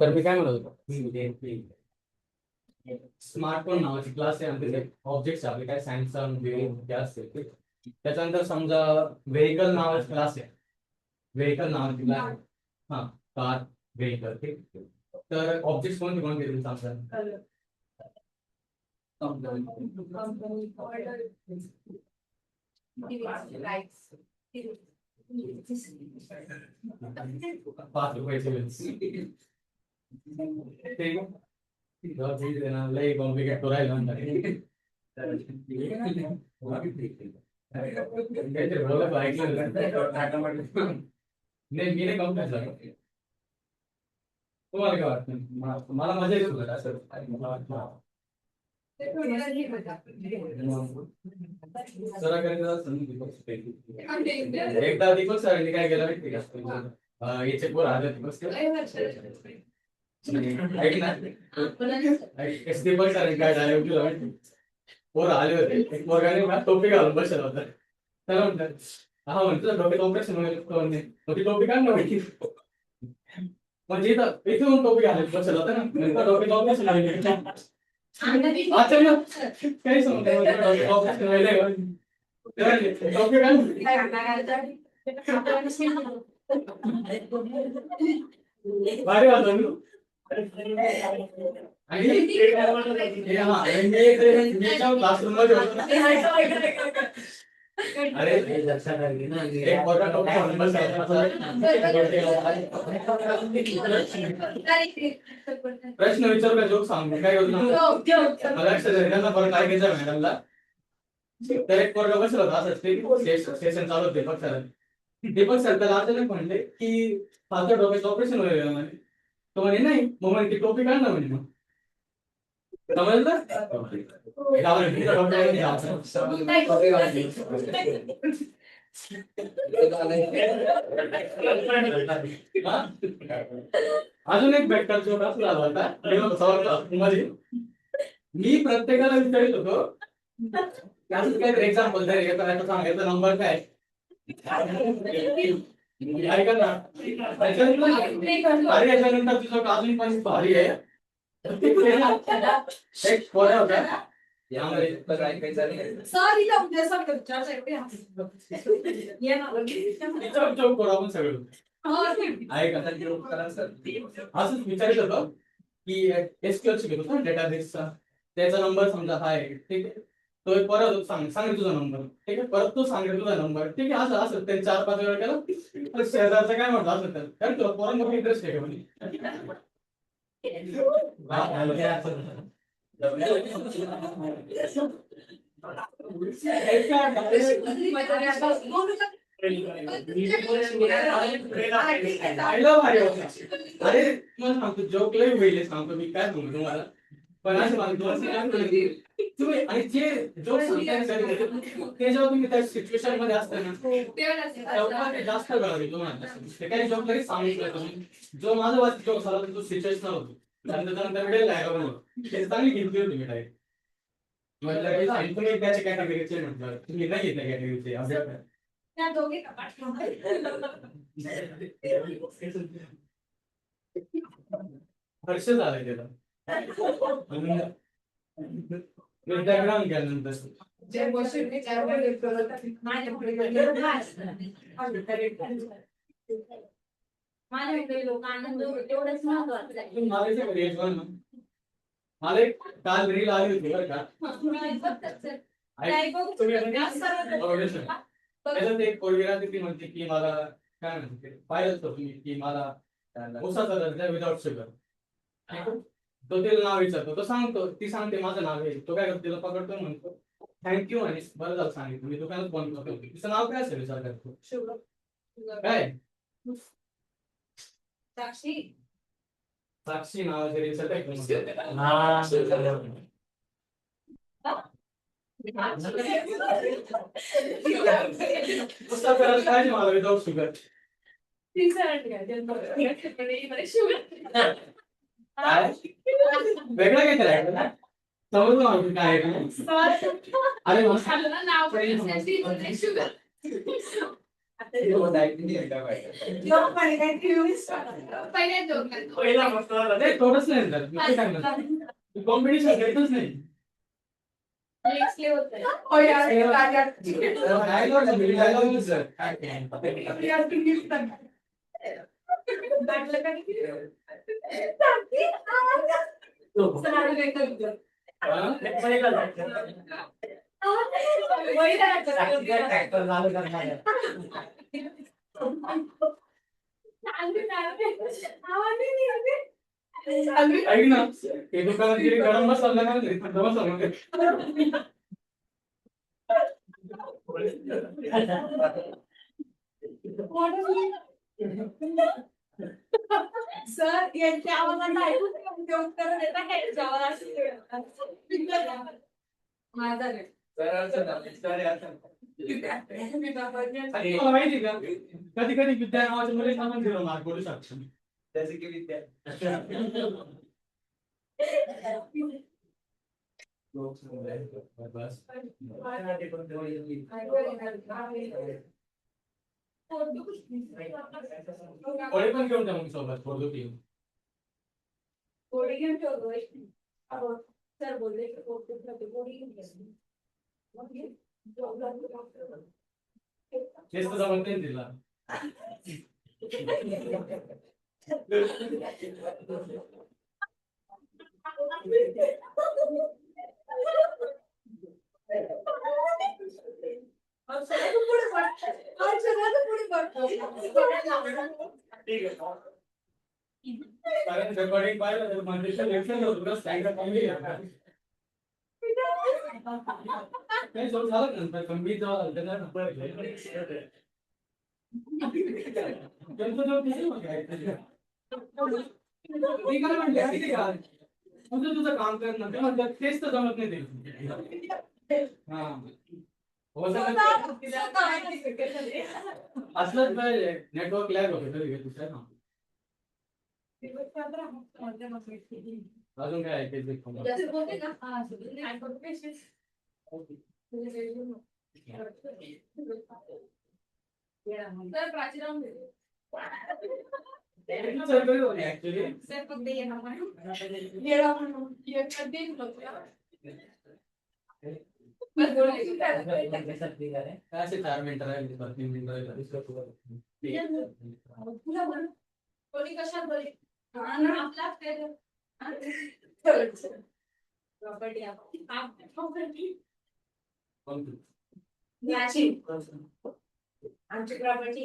तर मी काय म्हणत होतो स्मार्टफोन नावाची क्लास आहे ऑब्जेक्ट आपले काय सॅमसंग विवो गॅस आहे त्याच्यानंतर समजा व्हेकल नावाची क्लास आहे व्हेकल नावाची क्लास हा कार व्हेकल ठीक तर ऑब्जेक्ट कोणते कोणते तुम्ही सांगता ₹5 लई कॉम्प्लिकेट तो राहिला नाही मी नाही कम्प्लीट झालं तुम्हाला काय वाटतं मला मजा येत होतं असं एकदा दीपक सरांनी काय केलं माहिती का याचे पोर आले ऐक ना दीपक सरांनी काय झालं तुला माहिती पोर आले होते एक पोरगाने टोपी घालून बसला होता त्याला म्हणतात हा म्हणतो डोक्यात ऑपरेशन ती टोपी काढ ना माहिती म्हणजे इथून टोपी घालायची बसला होता ना डोक्यात ऑपरेशन अचानक काही समजलं टोपी भारी वाटलं क्लासरूम मध्ये अरे एक वर्गात टॉपर नंबर प्रश्न विचारू का जोक सांगू काय करू मला लक्षात आहे त्यांना परत ऐकायचं मॅडमला तर एक वर्ग बसला होता असं सेशन चालू होते दीपक सर त्याला अचानक म्हणले की फालतू डोक्याचं ऑपरेशन होईल म्हणे तो म्हणे नाही मग म्हणे ती टोपी काढ ना म्हणे मग समजलं अजून एक बेकार जोक असं झाला होता मध्ये मी प्रत्येकाला विचारित होतो त्याचं काहीतरी एक्झाम्पल सांगायचा नंबर काय ऐका ना अरे याच्यानंतर तुझं अजून पण भारी आहे एक पोरा होता यामध्ये ऐकायचं जोक करू आपण सगळं ऐका असंच विचारित होतो की एसक्यूएल शिकत होतो डेटाबेसचा त्याचा नंबर समजा हा आहे ठीक आहे तो एक परत सांग तुझा नंबर ठीक आहे परत तू सांग तुझा नंबर ठीक आहे असं असं त्यांनी 4-5 वेळा केलं तर शेजारचं काय म्हटलं असं तर कारण तुला पोरांमध्ये इंटरेस्ट आहे का म्हणे अरे तुम्हाला सांगतो जोक लय वेळ सांगतो मी काय सांगतो तुम्हाला पण असं तुम्ही आणि जे जोक ते जेव्हा तुम्ही त्या सिच्युएशन मध्ये असता ना तेव्हा ते जास्त कळावे तुम्हाला ते काही जोक तरी सांगितलं तुम्ही जो माझा वाच जोक झाला तो सिच्युएशनल होतो त्यानंतर मिळेल ते चांगली घेतली होती मी डायरेक्ट म्हटलं तुम्ही त्याच्या कॅटेगरीचे म्हटलं तुम्ही नाही येत कॅटेगरीचे अभ्यास हर्ष झालाय त्याला ग्राउंड केल्यानंतर लोक आनंद तेवढंच महत्वाचं मला एक काल रील आली होती बरं का त्याच्यात एक पोरगी राहते ती म्हणते की मला काय म्हणते पाहिलं होतं तुम्ही की मला उसाचा दर्जा विदाउट शुगर तो तिला नाव विचारतो तो सांगतो ती सांगते माझं नाव आहे तो काय करतो तिला पकडतो म्हणतो थँक्यू आणि बरं झालं सांगितलं मी दुकानात बंद करतो तिचं नाव काय असेल विचार करतो काय साक्षी साक्षी नावाचे रिसर्च काय मला विदाउट शुगर वेगळं काय करायचं समजलं काय अरे थोडंच नाही कॉम्पिटिशन घेतच नाही ऐक ना हे दुकानात गेली गरम मसाला सर यांच्या आवाजाला ऐकून उत्तर देता माझा माहिती का कधी कधी विद्या नावाच्या मुली सांगून दिलं मार्क बोलू शकतो त्याचे की विद्या कोणी पण घेऊन जा मग सोबत फोटो टीम कोणी घेऊन ठेवतो सर बोलले की कोणी घेऊन तेच तुझा म्हणते तिला पुढे कारण recording पाहिलं तर मनदेशा election होतं ना, stand up comedy आहे. नाही, सोड झालं नंतर कमी जेव्हा झालं त्याला नंबर घेतले. त्यांचं जेव्हा किती मग आहे त्याच्यात. मी काय म्हणते माहिती आहे का? तुझं काम कर ना, ते म्हणतात तेच तर जमत नाही ते. हा. हो असलंच पाहिजे नेटवर्क लॅग होतं कधी कधी दुसऱ्या ना. अजून काय ऐकायचं ऍक्च्युली असे 4 मिनिटं राहिले 3 मिनिटं राहिले. कोणी कशात बरी प्रॉपर्टी आमची प्रॉपर्टी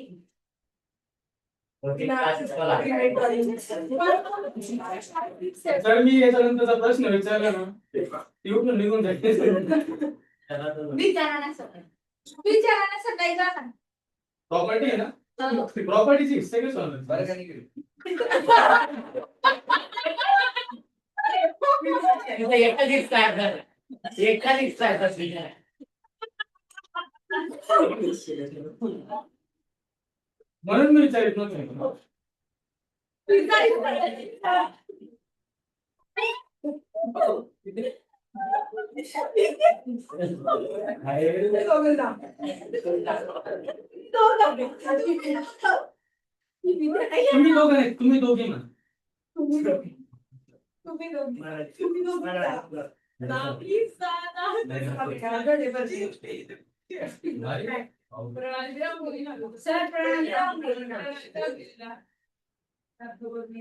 सर मी याच्यानंतरचा प्रश्न विचारला ना ती उठून निघून जाईल. प्रॉपर्टी आहे ना प्रॉपर्टीची सगळे सोडणार. म्हणून मी विचारित नव्हतं. तुम्ही दोघं नाही तुम्ही दोघे ना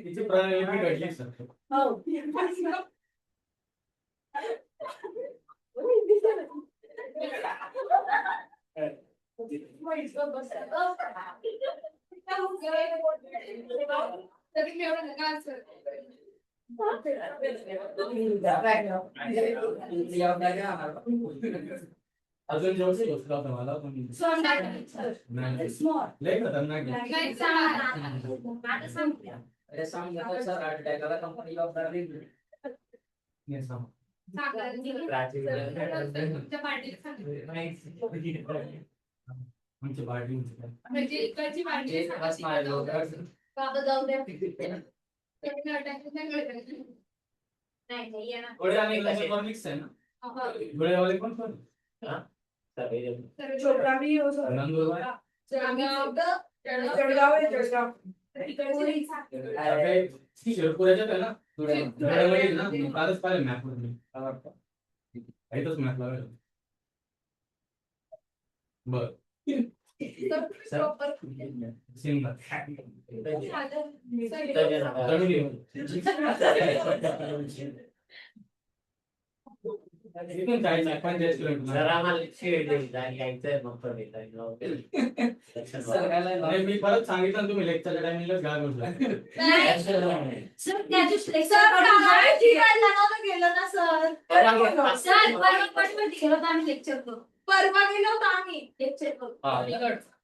तिची प्रणाली मी घडली सर. अजून जेवढे गोष्ट मला पण लय खतरनाक आमची पार्टी मिक्स आहे ना गोळेवाले कोण कोण नंदुरबार शिरपुराच्यात आहे ना धुळ्यामध्ये ना कालच पाहिलं मॅप मध्ये काहीतच मॅप लावायला बर सिमला इथून 40-45 किलोमीटर. मी परत सांगितलं तुम्ही लेक्चरच्या टाइमिंगलाच गाव परवा गेलो होतो आम्ही लेक्चर करू.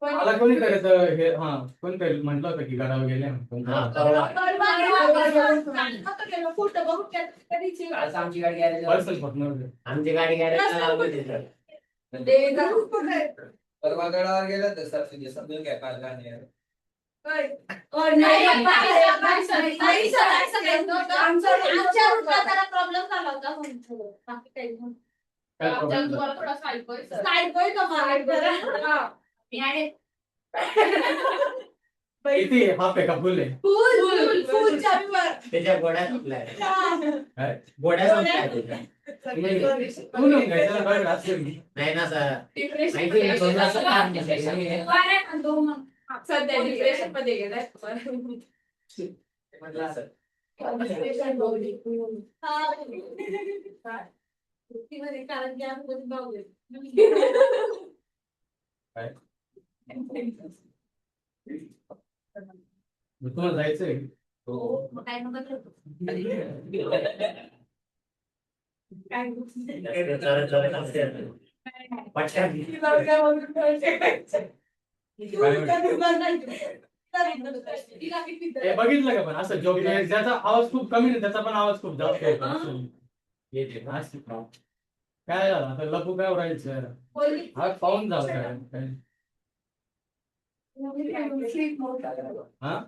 मला कोणी करायचं हे हा कोण म्हटलं होतं की गडावर गेले फोटो बघू कधीची आमची गाडी गॅरेज आमची गाडी परवा गडावर गेला तर सर तुझे समजून घ्या काल गाणे प्रॉब्लेम झाला होता बाकी काही किती हाफ आहे का फुल आहे त्याच्या गोड्या सुटल्या नाही ना सर सध्या डिप्रेशन मध्ये गेलाय कारण की आम्ही तुम्हाला जायचंय काय नंबर ठेवतो? हे बघितलं का पण असं जोक ज्याचा आवाज खूप कमी नाही त्याचा पण आवाज खूप जास्त येतो असं. असं. काय झालं आता लपू काय राहायचं हा पाहून जाऊ काय हा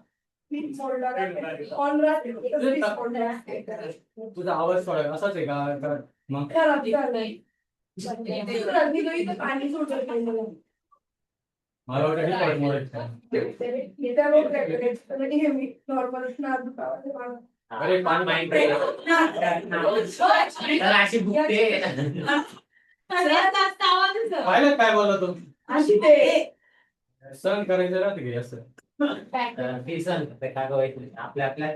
तुझा आवाज थोडा असाच आहे का मग मला वाटतं हे पॉईंट मोडायचं. अरे पाणी पाहिलं काय बोला तू सहन करायचं राहते की असं आपल्या आपल्या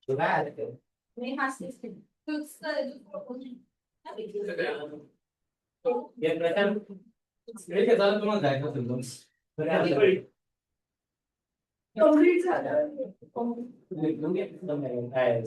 तू काय आलं ते? मी हसतेच की. तूच हे प्रथम ठीक आहे चालेल तुम्हाला जायचं असेल तर. कंप्लीट झालं. काय